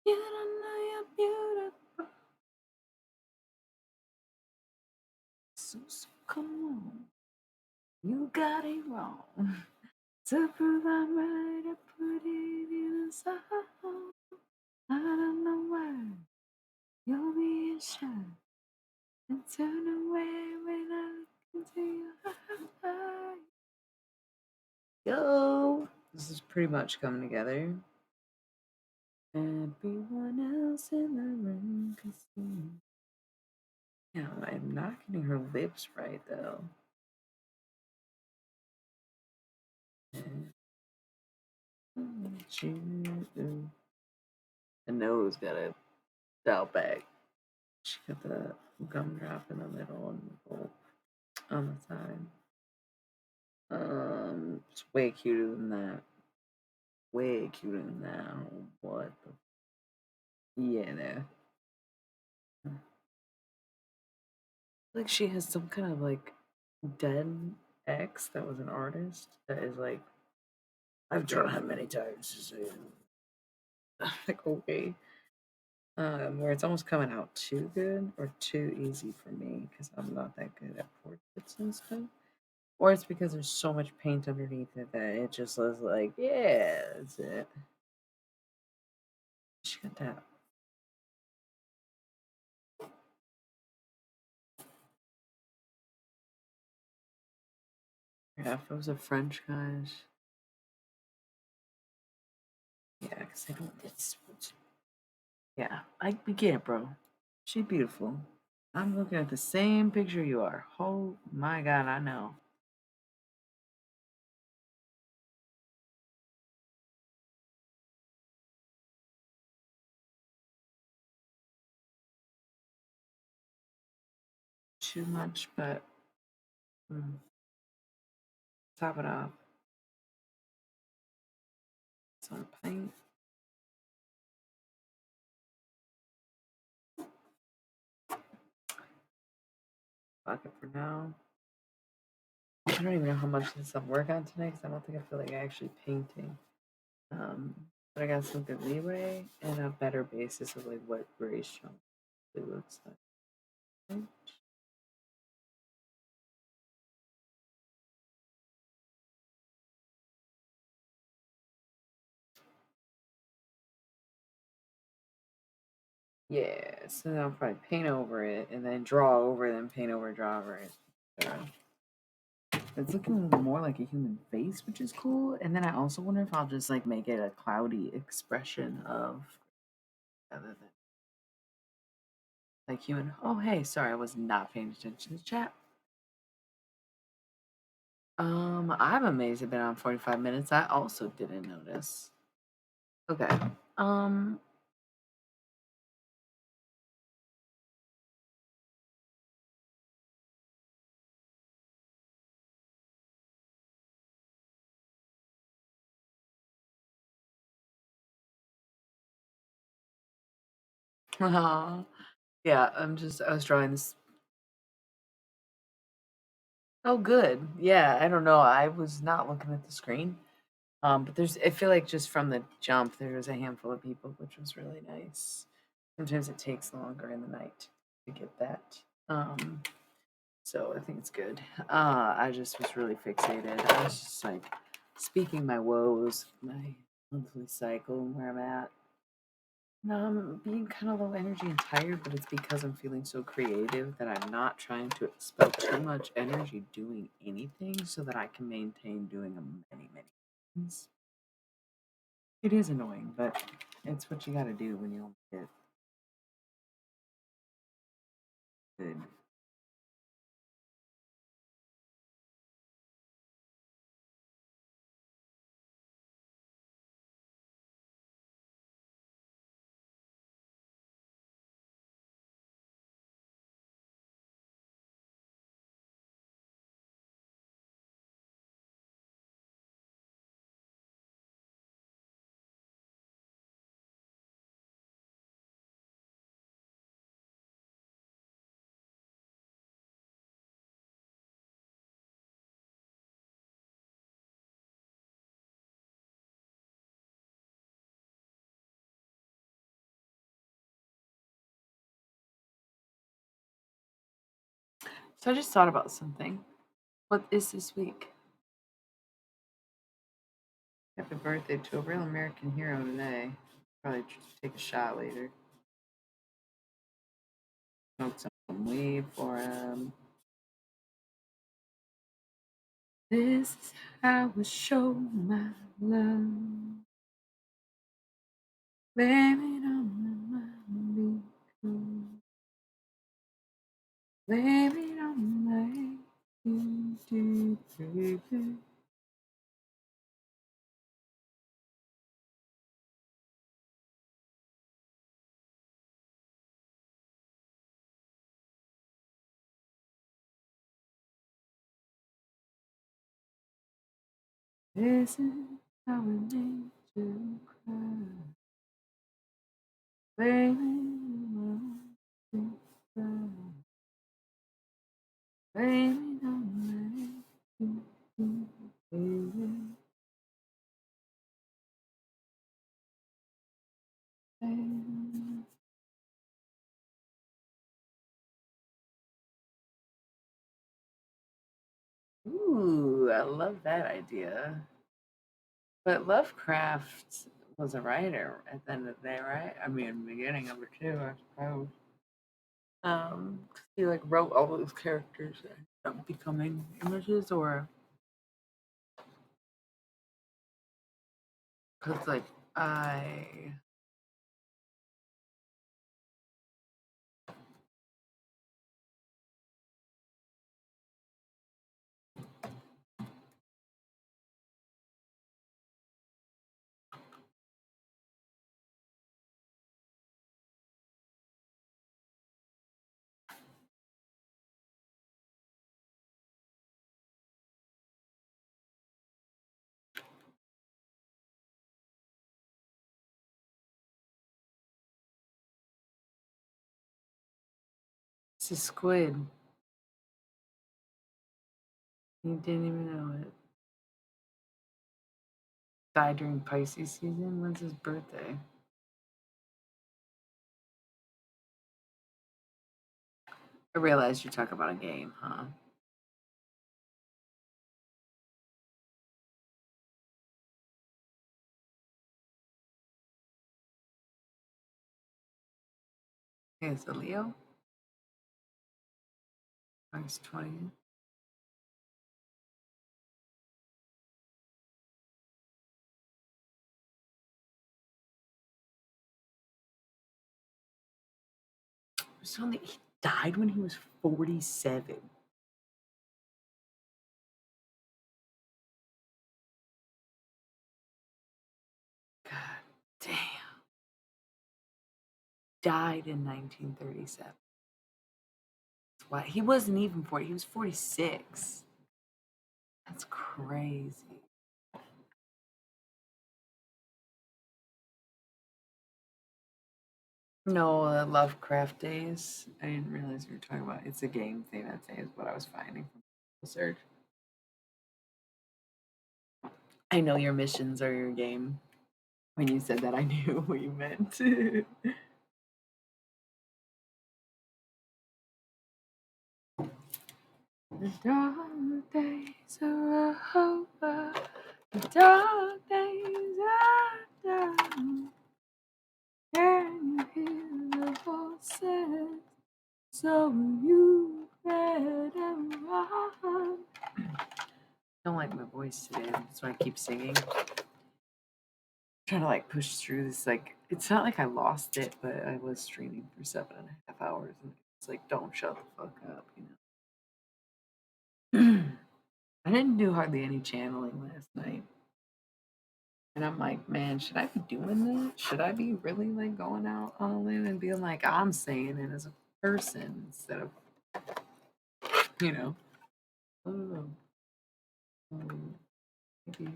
Speaker 1: You don't know you're beautiful. So come on. You got it wrong. To prove I'm right, I put it in a song. I don't know why you'll be shy and turn away when I look into your eyes. Yo, this is pretty much coming together. Everyone else in the room can see. Yeah, I'm not getting her lips right though. The nose got a dial back. She got the gumdrop in the middle and the bowl on the side. It's way cuter than that. Way cuter than that. What the? Yeah, there. Like she has some kind of like dead ex that was an artist that is like, I've drawn him many times. Like okay, where it's almost coming out too good or too easy for me because I'm not that good at portraits and stuff. Or it's because there's so much paint underneath it that it just looks like, yeah, that's it. She got that. Yeah, if it was a French guy, yeah, because I don't. Yeah, we get it, bro. She's beautiful. I'm looking at the same picture you are. Oh my god, I know. Too much, but top it off. Some paint. Fuck it for now. I don't even know how much this I'll work on tonight because I don't think I feel like actually painting. But I got some good leeway and a better basis of like what Grace Jones really looks like. Right? Yeah, so then I'll probably paint over it and then draw over it, then paint over, draw over it. It's looking more like a human face, which is cool. And then I also wonder if I'll just like make it a cloudy expression of rather than like human. Oh, hey, sorry, I was not paying attention to the chat. I'm amazed it's been on 45 minutes. I also didn't notice. Okay. Um, yeah, I was drawing this. Oh, good. Yeah, I don't know. I was not looking at the screen. But I feel like just from the jump, there was a handful of people, which was really nice. Sometimes it takes longer in the night to get that. So I think it's good. I just was really fixated. I was just like speaking my woes, my monthly cycle, and where I'm at. No, I'm being kind of low energy and tired, but it's because I'm feeling so creative that I'm not trying to expel too much energy doing anything so that I can maintain doing many, many things. It is annoying, but it's what you gotta do when you don't get good. So I just thought about something. What is this week? Happy birthday to a real American hero today. Probably take a shot later. Smoke some weed for him. This is how I show my love. Baby, don't let me go. Baby, don't let me do, baby. This is how we make you cry. Baby, don't let me cry. Baby, don't let me do, baby. Ooh, I love that idea. But Lovecraft was a writer at the end of the day, right? I mean, beginning of it too, I suppose. 'Cause he like wrote all those characters that ended up becoming images, or because like I it's a squid. You didn't even know it. Died during Pisces season. When's his birthday? I realized you talk about a game, huh? Hey, it's a Leo. August 20th. He died when he was 47. God damn. Died in 1937. That's why he wasn't even 40. He was 46. That's crazy. No, Lovecraft days. I didn't realize you were talking about. It's a game thing. That day is what I was finding from the search. I know your missions are your game. When you said that, I knew what you meant. The dark days are over. The dark days are done. Can you hear the voices? So you better run. Don't like my voice today, so I keep singing. Trying to like push through this. Like, it's not like I lost it, but I was streaming for 7.5 hours, and it's like, don't shut the fuck up, I didn't do hardly any channeling last night. And I'm like, man, should I be doing that? Should I be really like going out all in and being like, I'm saying it as a person instead of, you know, I don't know. Maybe,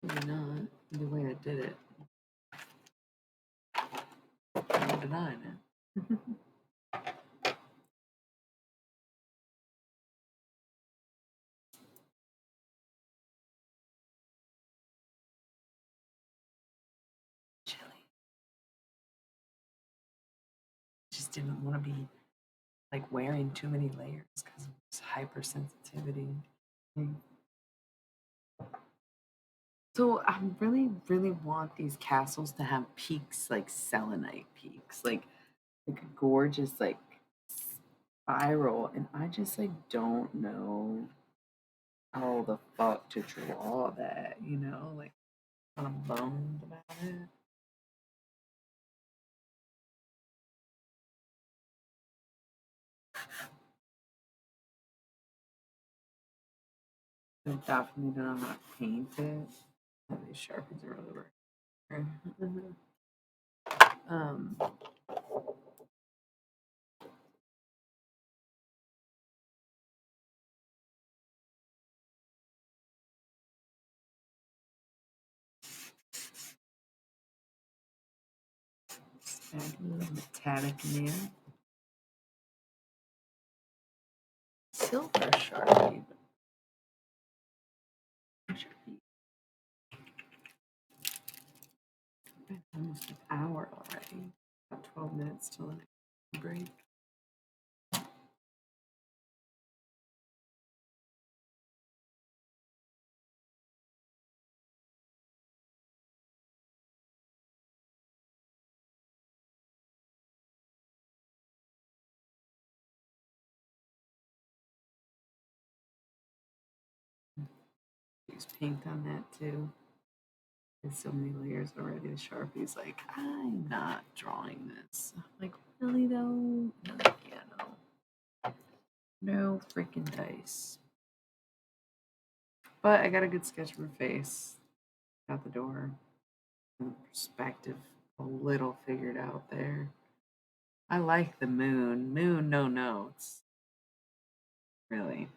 Speaker 1: maybe not the way I did it. I'm denying it. Chilly. Just didn't want to be like wearing too many layers because of this hypersensitivity. Mm. So I really, really want these castles to have peaks like selenite peaks, like a gorgeous like spiral, and I just like don't know how the fuck to draw that, like kind of bummed about it. I definitely don't know how to paint it. Oh, these sharpies are really rare. um, add a little metallic in there. Silver sharpie. Sharpie. Been almost an hour already. About 12 minutes till the next break. Use paint on that too. There's so many layers already. The Sharpie's like, I'm not drawing this. I'm like, really though? No, yeah, no. No freaking dice. But I got a good sketch of her face. Out the door. And the perspective a little figured out there. I like the moon. Moon, no notes. Really.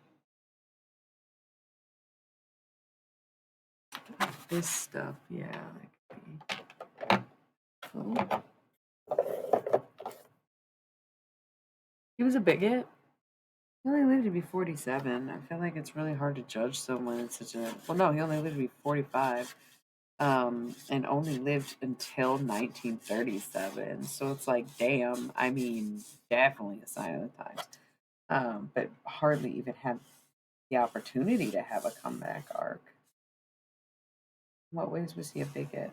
Speaker 1: This stuff, yeah, that could be. Oh, he was a bigot. He only lived to be 47. I feel like it's really hard to judge someone in such a. Well, no, he only lived to be 45. And only lived until 1937. So it's like, damn. I mean, definitely a sign of the times. But hardly even had the opportunity to have a comeback arc. In what ways was he a bigot?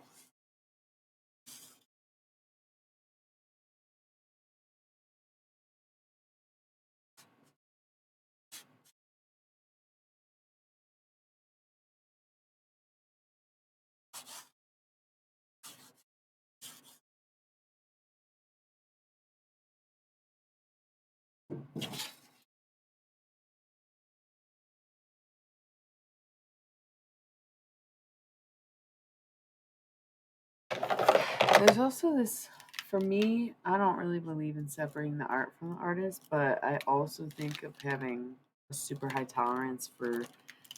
Speaker 1: There's also this, for me, I don't really believe in separating the art from the artist, but I also think of having a super high tolerance for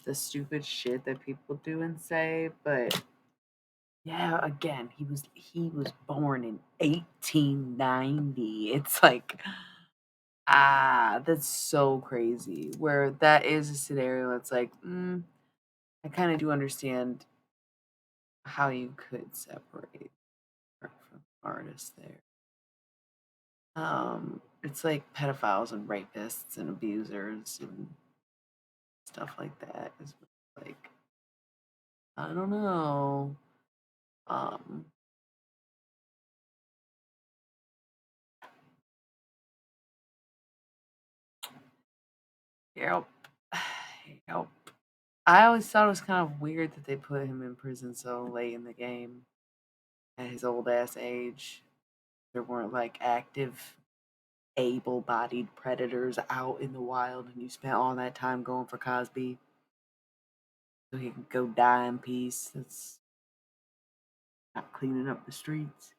Speaker 1: the stupid shit that people do and say. But yeah, again, he was born in 1890. It's like, that's so crazy. Where that is a scenario that's like, I kind of do understand how you could separate art from artist there. It's like pedophiles and rapists and abusers and stuff like that. Is like, I don't know. Um, yep, yep. I always thought it was kind of weird that they put him in prison so late in the game at his old ass age. There weren't like active, able bodied predators out in the wild, and you spent all that time going for Cosby so he could go die in peace. That's not cleaning up the streets.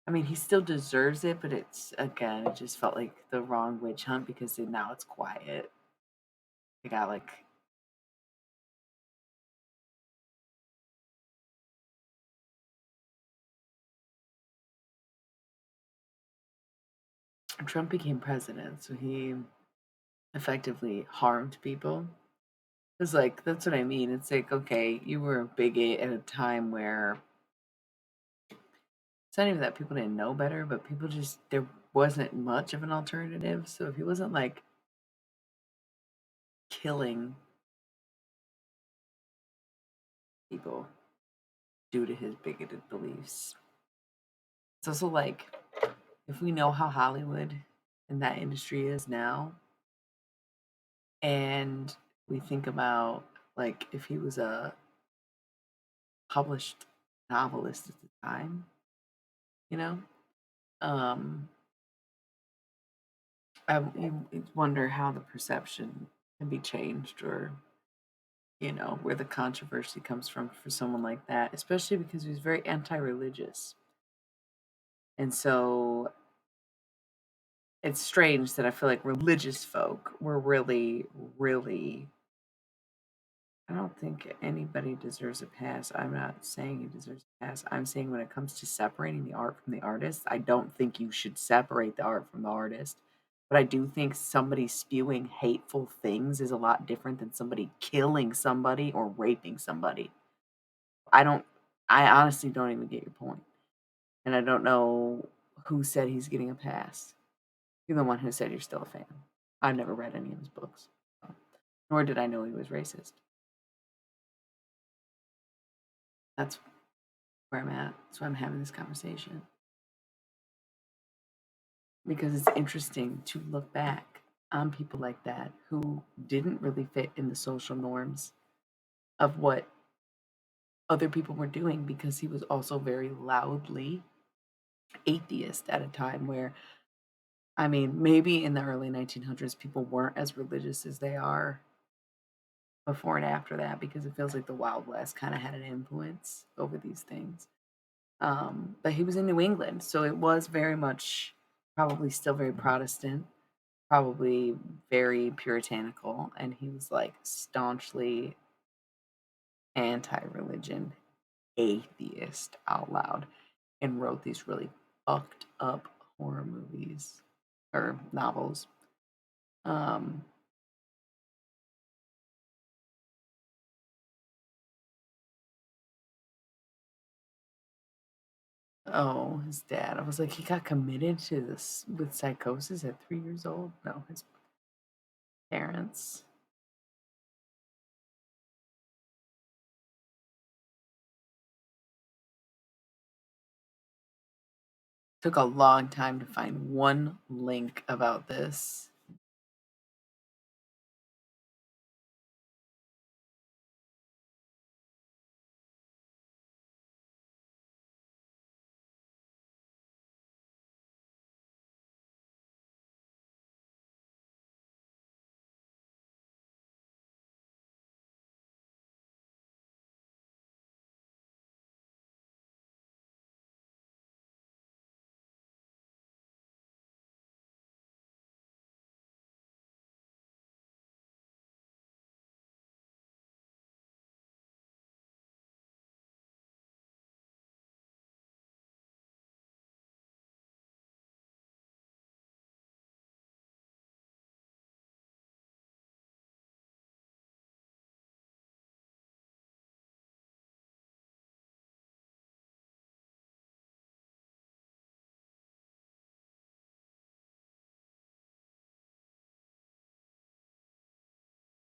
Speaker 1: I mean, he still deserves it, but it's again, it just felt like the wrong witch hunt because now it's quiet. They got like Trump became president, so he effectively harmed people. It's like that's what I mean. It's like, okay, you were a bigot at a time where it's not even that people didn't know better, but people just there wasn't much of an alternative. So if he wasn't like killing people due to his bigoted beliefs, it's also like if we know how Hollywood and that industry is now, and we think about like if he was a published novelist at the time, you know, um, you wonder how the perception can be changed or where the controversy comes from for someone like that, especially because he was very anti-religious. And so it's strange that I feel like religious folk were really, really. I don't think anybody deserves a pass. I'm not saying he deserves a pass. I'm saying when it comes to separating the art from the artist, I don't think you should separate the art from the artist. But I do think somebody spewing hateful things is a lot different than somebody killing somebody or raping somebody. I don't, I honestly don't even get your point. And I don't know who said he's getting a pass. You're the one who said you're still a fan. I've never read any of his books, nor did I know he was racist. That's where I'm at. That's why I'm having this conversation. Because it's interesting to look back on people like that who didn't really fit in the social norms of what other people were doing because he was also very loudly atheist at a time where, I mean, maybe in the early 1900s, people weren't as religious as they are before and after that because it feels like the Wild West kind of had an influence over these things. But he was in New England, so it was very much probably still very Protestant, probably very puritanical, and he was like staunchly anti-religion, atheist out loud, and wrote these really fucked up horror movies or novels. Um, oh, his dad. I was like, he got committed to this with psychosis at 3 years old. No, his parents. Took a long time to find one link about this.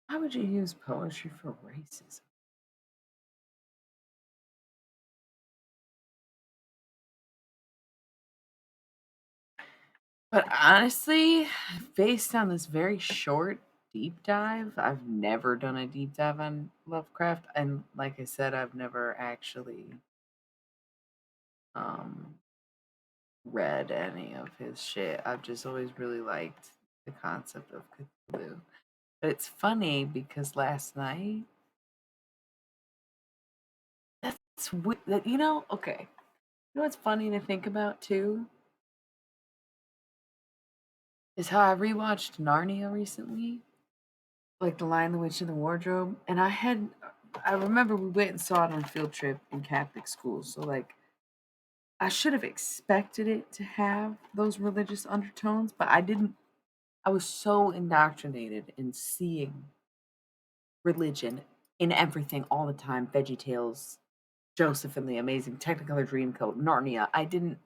Speaker 1: How would you use poetry for racism? But honestly, based on this very short deep dive, I've never done a deep dive on Lovecraft. And like I said, I've never actually um, read any of his shit. I've just always really liked the concept of Cthulhu. But it's funny because last night, okay. You know what's funny to think about too? Is how I rewatched Narnia recently, like The Lion, the Witch, and the Wardrobe. And I remember we went and saw it on a field trip in Catholic school. So, like, I should have expected it to have those religious undertones, but I didn't. I was so indoctrinated in seeing religion in everything all the time. Veggie Tales, Joseph and the Amazing Technicolor Dreamcoat, Narnia. I didn't.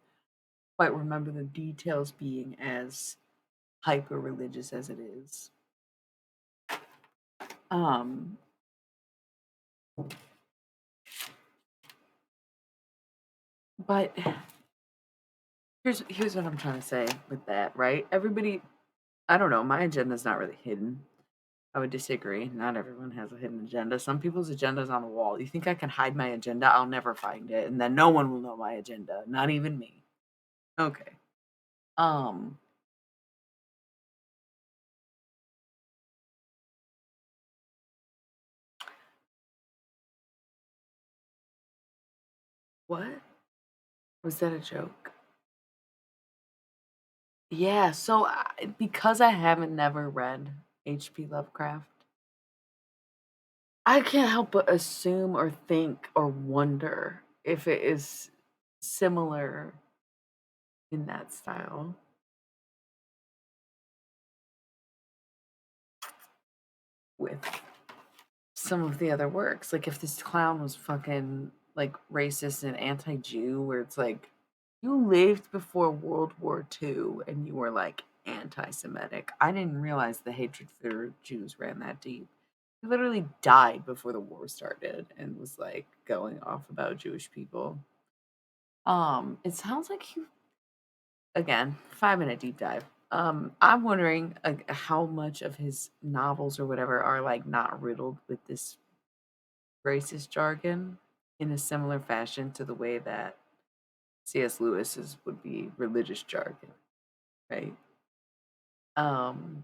Speaker 1: quite remember the details being as hyper religious as it is. Um, but here's what I'm trying to say with that, right? Everybody, I don't know, my agenda's not really hidden. I would disagree. Not everyone has a hidden agenda. Some people's agenda's on the wall. You think I can hide my agenda? I'll never find it, and then no one will know my agenda, not even me. Okay. Um, what? Was that a joke? Yeah, so because I haven't never read H.P. Lovecraft, I can't help but assume or think or wonder if it is similar in that style with some of the other works. Like if this clown was fucking like racist and anti-Jew, where it's like you lived before World War II and you were like anti-Semitic. I didn't realize the hatred for Jews ran that deep. He literally died before the war started and was like going off about Jewish people. It sounds like he again 5 minute deep dive. I'm wondering how much of his novels or whatever are like not riddled with this racist jargon in a similar fashion to the way that C.S. Lewis's would be religious jargon, right? Um,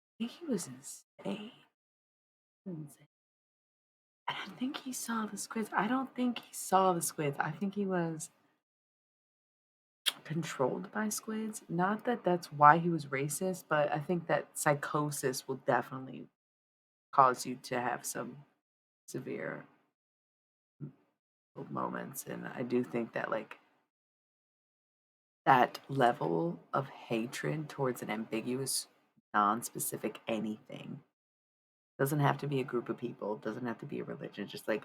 Speaker 1: I think he was insane. Insane. And I think he saw the squids. I don't think he saw the squids. I think he was controlled by squids. Not that that's why he was racist, but I think that psychosis will definitely cause you to have some severe moments. And I do think that, like, that level of hatred towards an ambiguous, non-specific anything doesn't have to be a group of people, doesn't have to be a religion, just like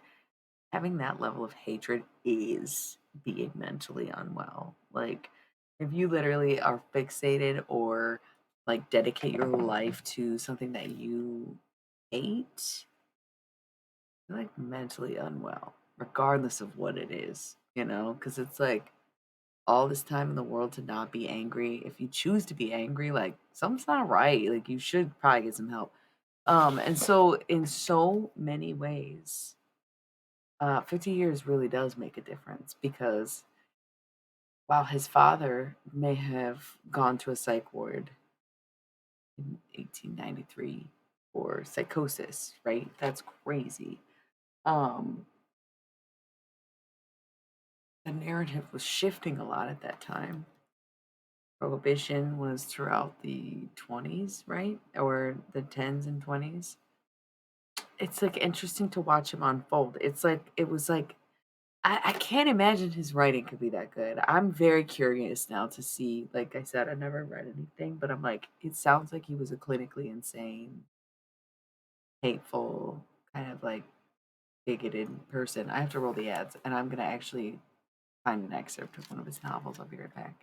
Speaker 1: having that level of hatred is being mentally unwell. Like if you literally are fixated or like dedicate your life to something that you hate, you're like mentally unwell, regardless of what it is, you know? Because it's like all this time in the world to not be angry. If you choose to be angry, like something's not right. Like you should probably get some help. And so in so many ways, 50 years really does make a difference because while his father may have gone to a psych ward in 1893 for psychosis, right? That's crazy. Um, the narrative was shifting a lot at that time. Prohibition was throughout the 20s, right? Or the 10s and 20s. It's like interesting to watch him unfold. It's like it was like I can't imagine his writing could be that good. I'm very curious now to see. Like I said, I never read anything, but I'm like, it sounds like he was a clinically insane, hateful, kind of like bigoted person. I have to roll the ads, and I'm gonna actually find an excerpt of one of his novels. I'll be right back.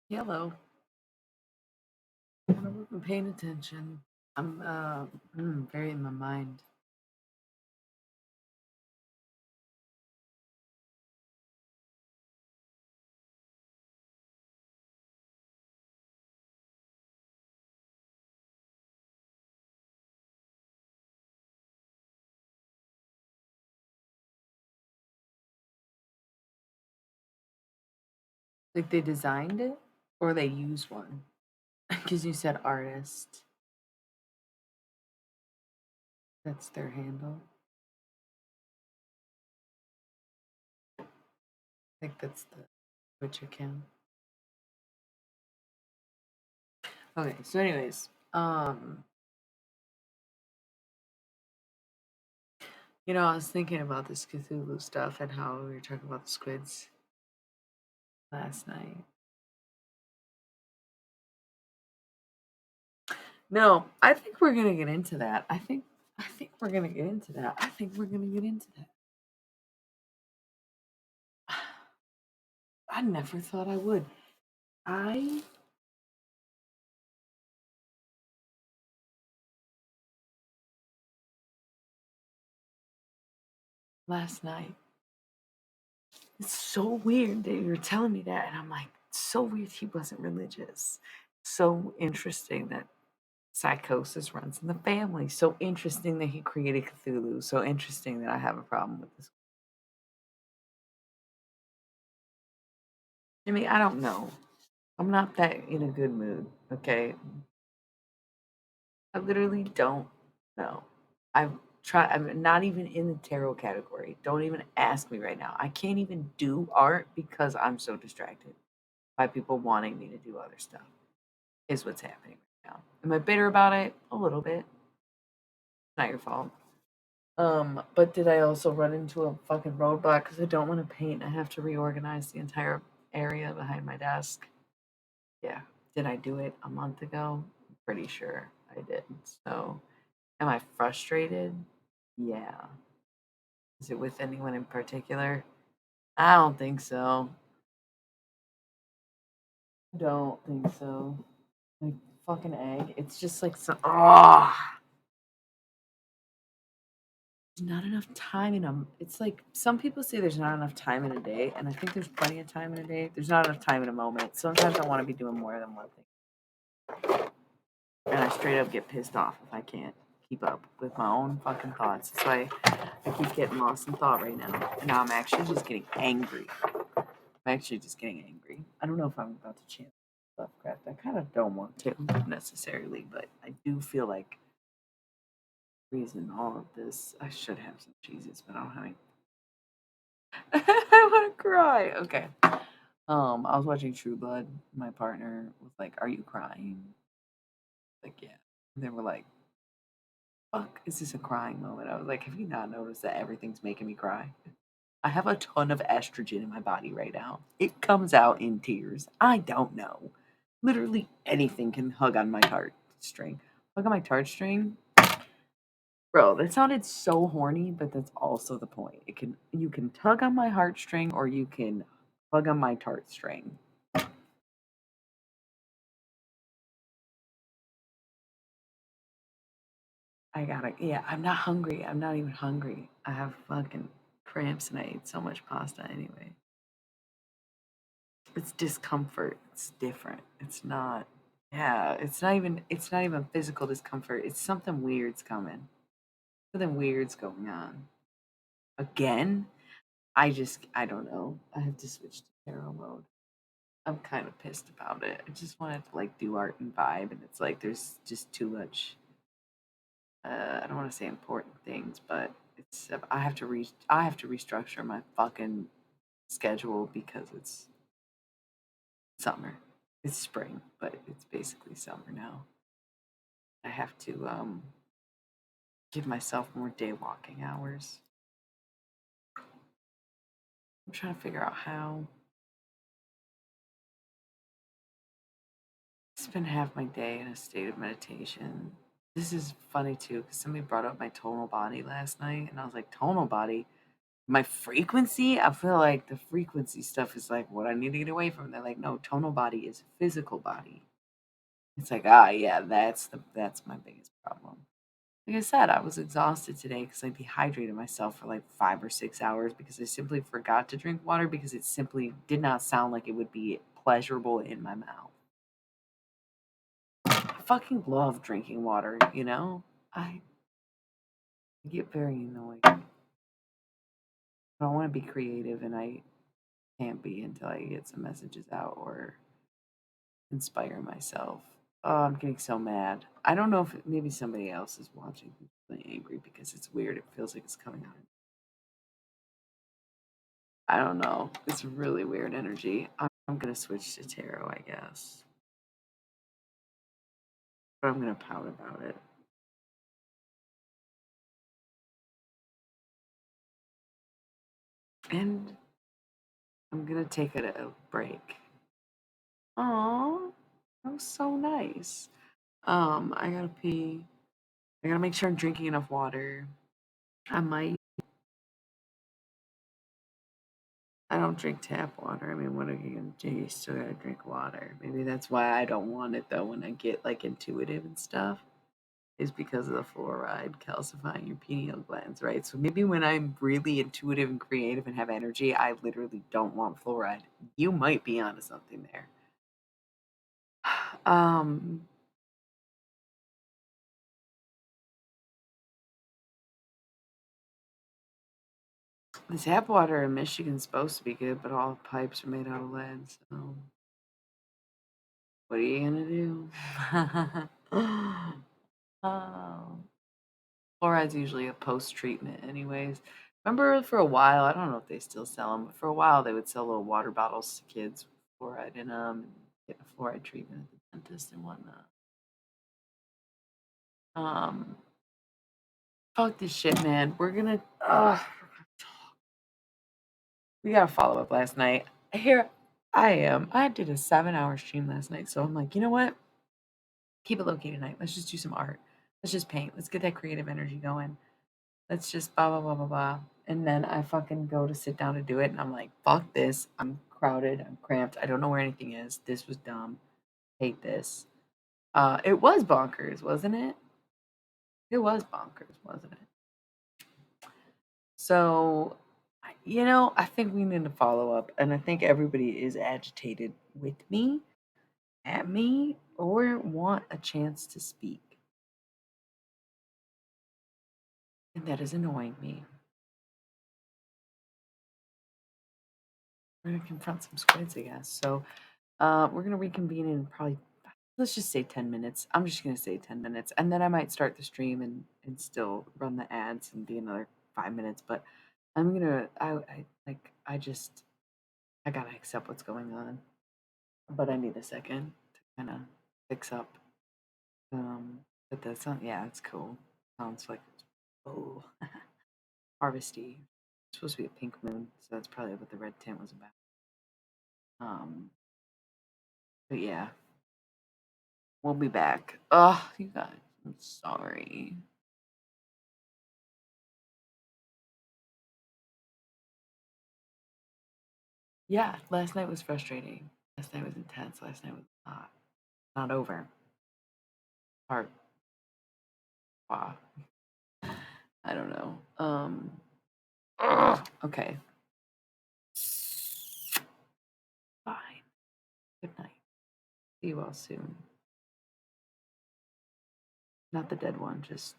Speaker 1: Yellow. I wasn't paying attention. I'm very in my mind. Like they designed it or they use one? Because you said artist. That's their handle. I think that's the Twitch account. Okay, so anyways, I was thinking about this Cthulhu stuff and how we were talking about the squids last night. No, I think we're gonna get into that. I think we're gonna get into that. I think we're gonna get into that. I never thought I would. I last night. It's so weird that you're telling me that, and I'm like, so weird he wasn't religious. So interesting that psychosis runs in the family. So interesting that he created Cthulhu. So interesting that I have a problem with this. Jimmy, I don't know. I'm not that in a good mood, okay? I literally don't know. I've tried, I'm not even in the tarot category. Don't even ask me right now. I can't even do art because I'm so distracted by people wanting me to do other stuff, is what's happening right now. Am I bitter about it? A little bit. Not your fault. But did I also run into a fucking roadblock because I don't want to paint? I have to reorganize the entire area behind my desk. Yeah. Did I do it a month ago? I'm pretty sure I didn't. So, am I frustrated? Yeah. Is it with anyone in particular? I don't think so. Don't think so. Like fucking egg. It's just like so. Oh, there's not enough time in them. It's like some people say there's not enough time in a day, and I think there's plenty of time in a day. There's not enough time in a moment. Sometimes I want to be doing more than one thing, and I straight up get pissed off if I can't keep up with my own fucking thoughts. That's why I keep getting lost in thought right now. And now I'm actually just getting angry. I'm actually just getting angry. I don't know if I'm about to chant Lovecraft. I kind of don't want to necessarily, but I do feel like reason all of this. I should have some cheeses, but I don't have any. I want to cry. Okay. I was watching True Blood. My partner was like, "Are you crying?" Like, yeah. And they were like, "Fuck, is this a crying moment?" I was like, "Have you not noticed that everything's making me cry?" I have a ton of estrogen in my body right now. It comes out in tears. I don't know. Literally anything can hug on my heartstring. Hug on my heartstring? Bro, that sounded so horny, but that's also the point. You can tug on my heartstring or you can hug on my heartstring. Yeah, I'm not hungry. I'm not even hungry. I have fucking cramps and I ate so much pasta anyway. It's discomfort. It's different. It's not. Yeah, it's not even physical discomfort. It's something weird's coming. Something weird's going on. Again, I don't know. I have to switch to tarot mode. I'm kind of pissed about it. I just wanted to like do art and vibe and it's like there's just too much I don't want to say important things, but it's I have to restructure my fucking schedule because it's summer. It's spring, but it's basically summer now. I have to give myself more day walking hours. I'm trying to figure out how. Spend half my day in a state of meditation. This is funny too because somebody brought up my tonal body last night, and I was like, tonal body? My frequency, I feel like the frequency stuff is like what I need to get away from. They're like, no, tonal body is physical body. It's like, ah, yeah, that's my biggest problem. Like I said, I was exhausted today because I dehydrated myself for like 5 or 6 hours because I simply forgot to drink water because it simply did not sound like it would be pleasurable in my mouth. I fucking love drinking water, you know? I get very annoyed. I don't want to be creative and I can't be until I get some messages out or inspire myself. Oh, I'm getting so mad. I don't know if maybe somebody else is watching who's really angry because it's weird. It feels like it's coming out. I don't know. It's really weird energy. I'm gonna switch to tarot, I guess. But I'm gonna pout about it. And I'm gonna take a break. Aw, that was so nice. I gotta pee. I gotta make sure I'm drinking enough water. I might. I don't drink tap water. I mean, what are you gonna do? You still gotta drink water. Maybe that's why I don't want it though when I get like intuitive and stuff. Is because of the fluoride calcifying your pineal glands, right? So maybe when I'm really intuitive and creative and have energy, I literally don't want fluoride. You might be onto something there. Um, the tap water in Michigan's supposed to be good, but all pipes are made out of lead. So what are you gonna do? Oh. Fluoride's usually a post-treatment anyways. Remember for a while, I don't know if they still sell them, but for a while they would sell little water bottles to kids with fluoride in them and get a fluoride treatment at the dentist and whatnot. Um, fuck this shit, man. We got a follow up last night. Here I am. I did a 7 hour stream last night, so I'm like, you know what? Keep it low key tonight. Let's just do some art. Let's just paint. Let's get that creative energy going. Let's just blah blah blah blah blah. And then I fucking go to sit down to do it, and I'm like, fuck this. I'm crowded. I'm cramped. I don't know where anything is. This was dumb. Hate this. It was bonkers, wasn't it? It was bonkers, wasn't it? So, I think we need to follow up, and I think everybody is agitated with me, at me, or want a chance to speak, and that is annoying me. We're gonna confront some squids, I guess. So, we're gonna reconvene in probably let's just say 10 minutes. I'm just gonna say 10 minutes, and then I might start the stream and still run the ads and be another 5 minutes. But I'm gonna I gotta accept what's going on, but I need a second to kind of fix up. But that's not yeah, it's cool. Sounds like oh harvesty. It's supposed to be a pink moon, so that's probably what the red tint was about. Um, but yeah, we'll be back. Oh, you guys, I'm sorry. Yeah, last night was frustrating. Last night was intense. Last night was not over. Part wow. I don't know. Okay. Fine. Good night. See you all soon. Not the dead one, just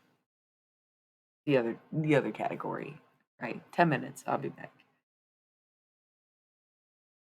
Speaker 1: the other category. Right. 10 minutes. I'll be back.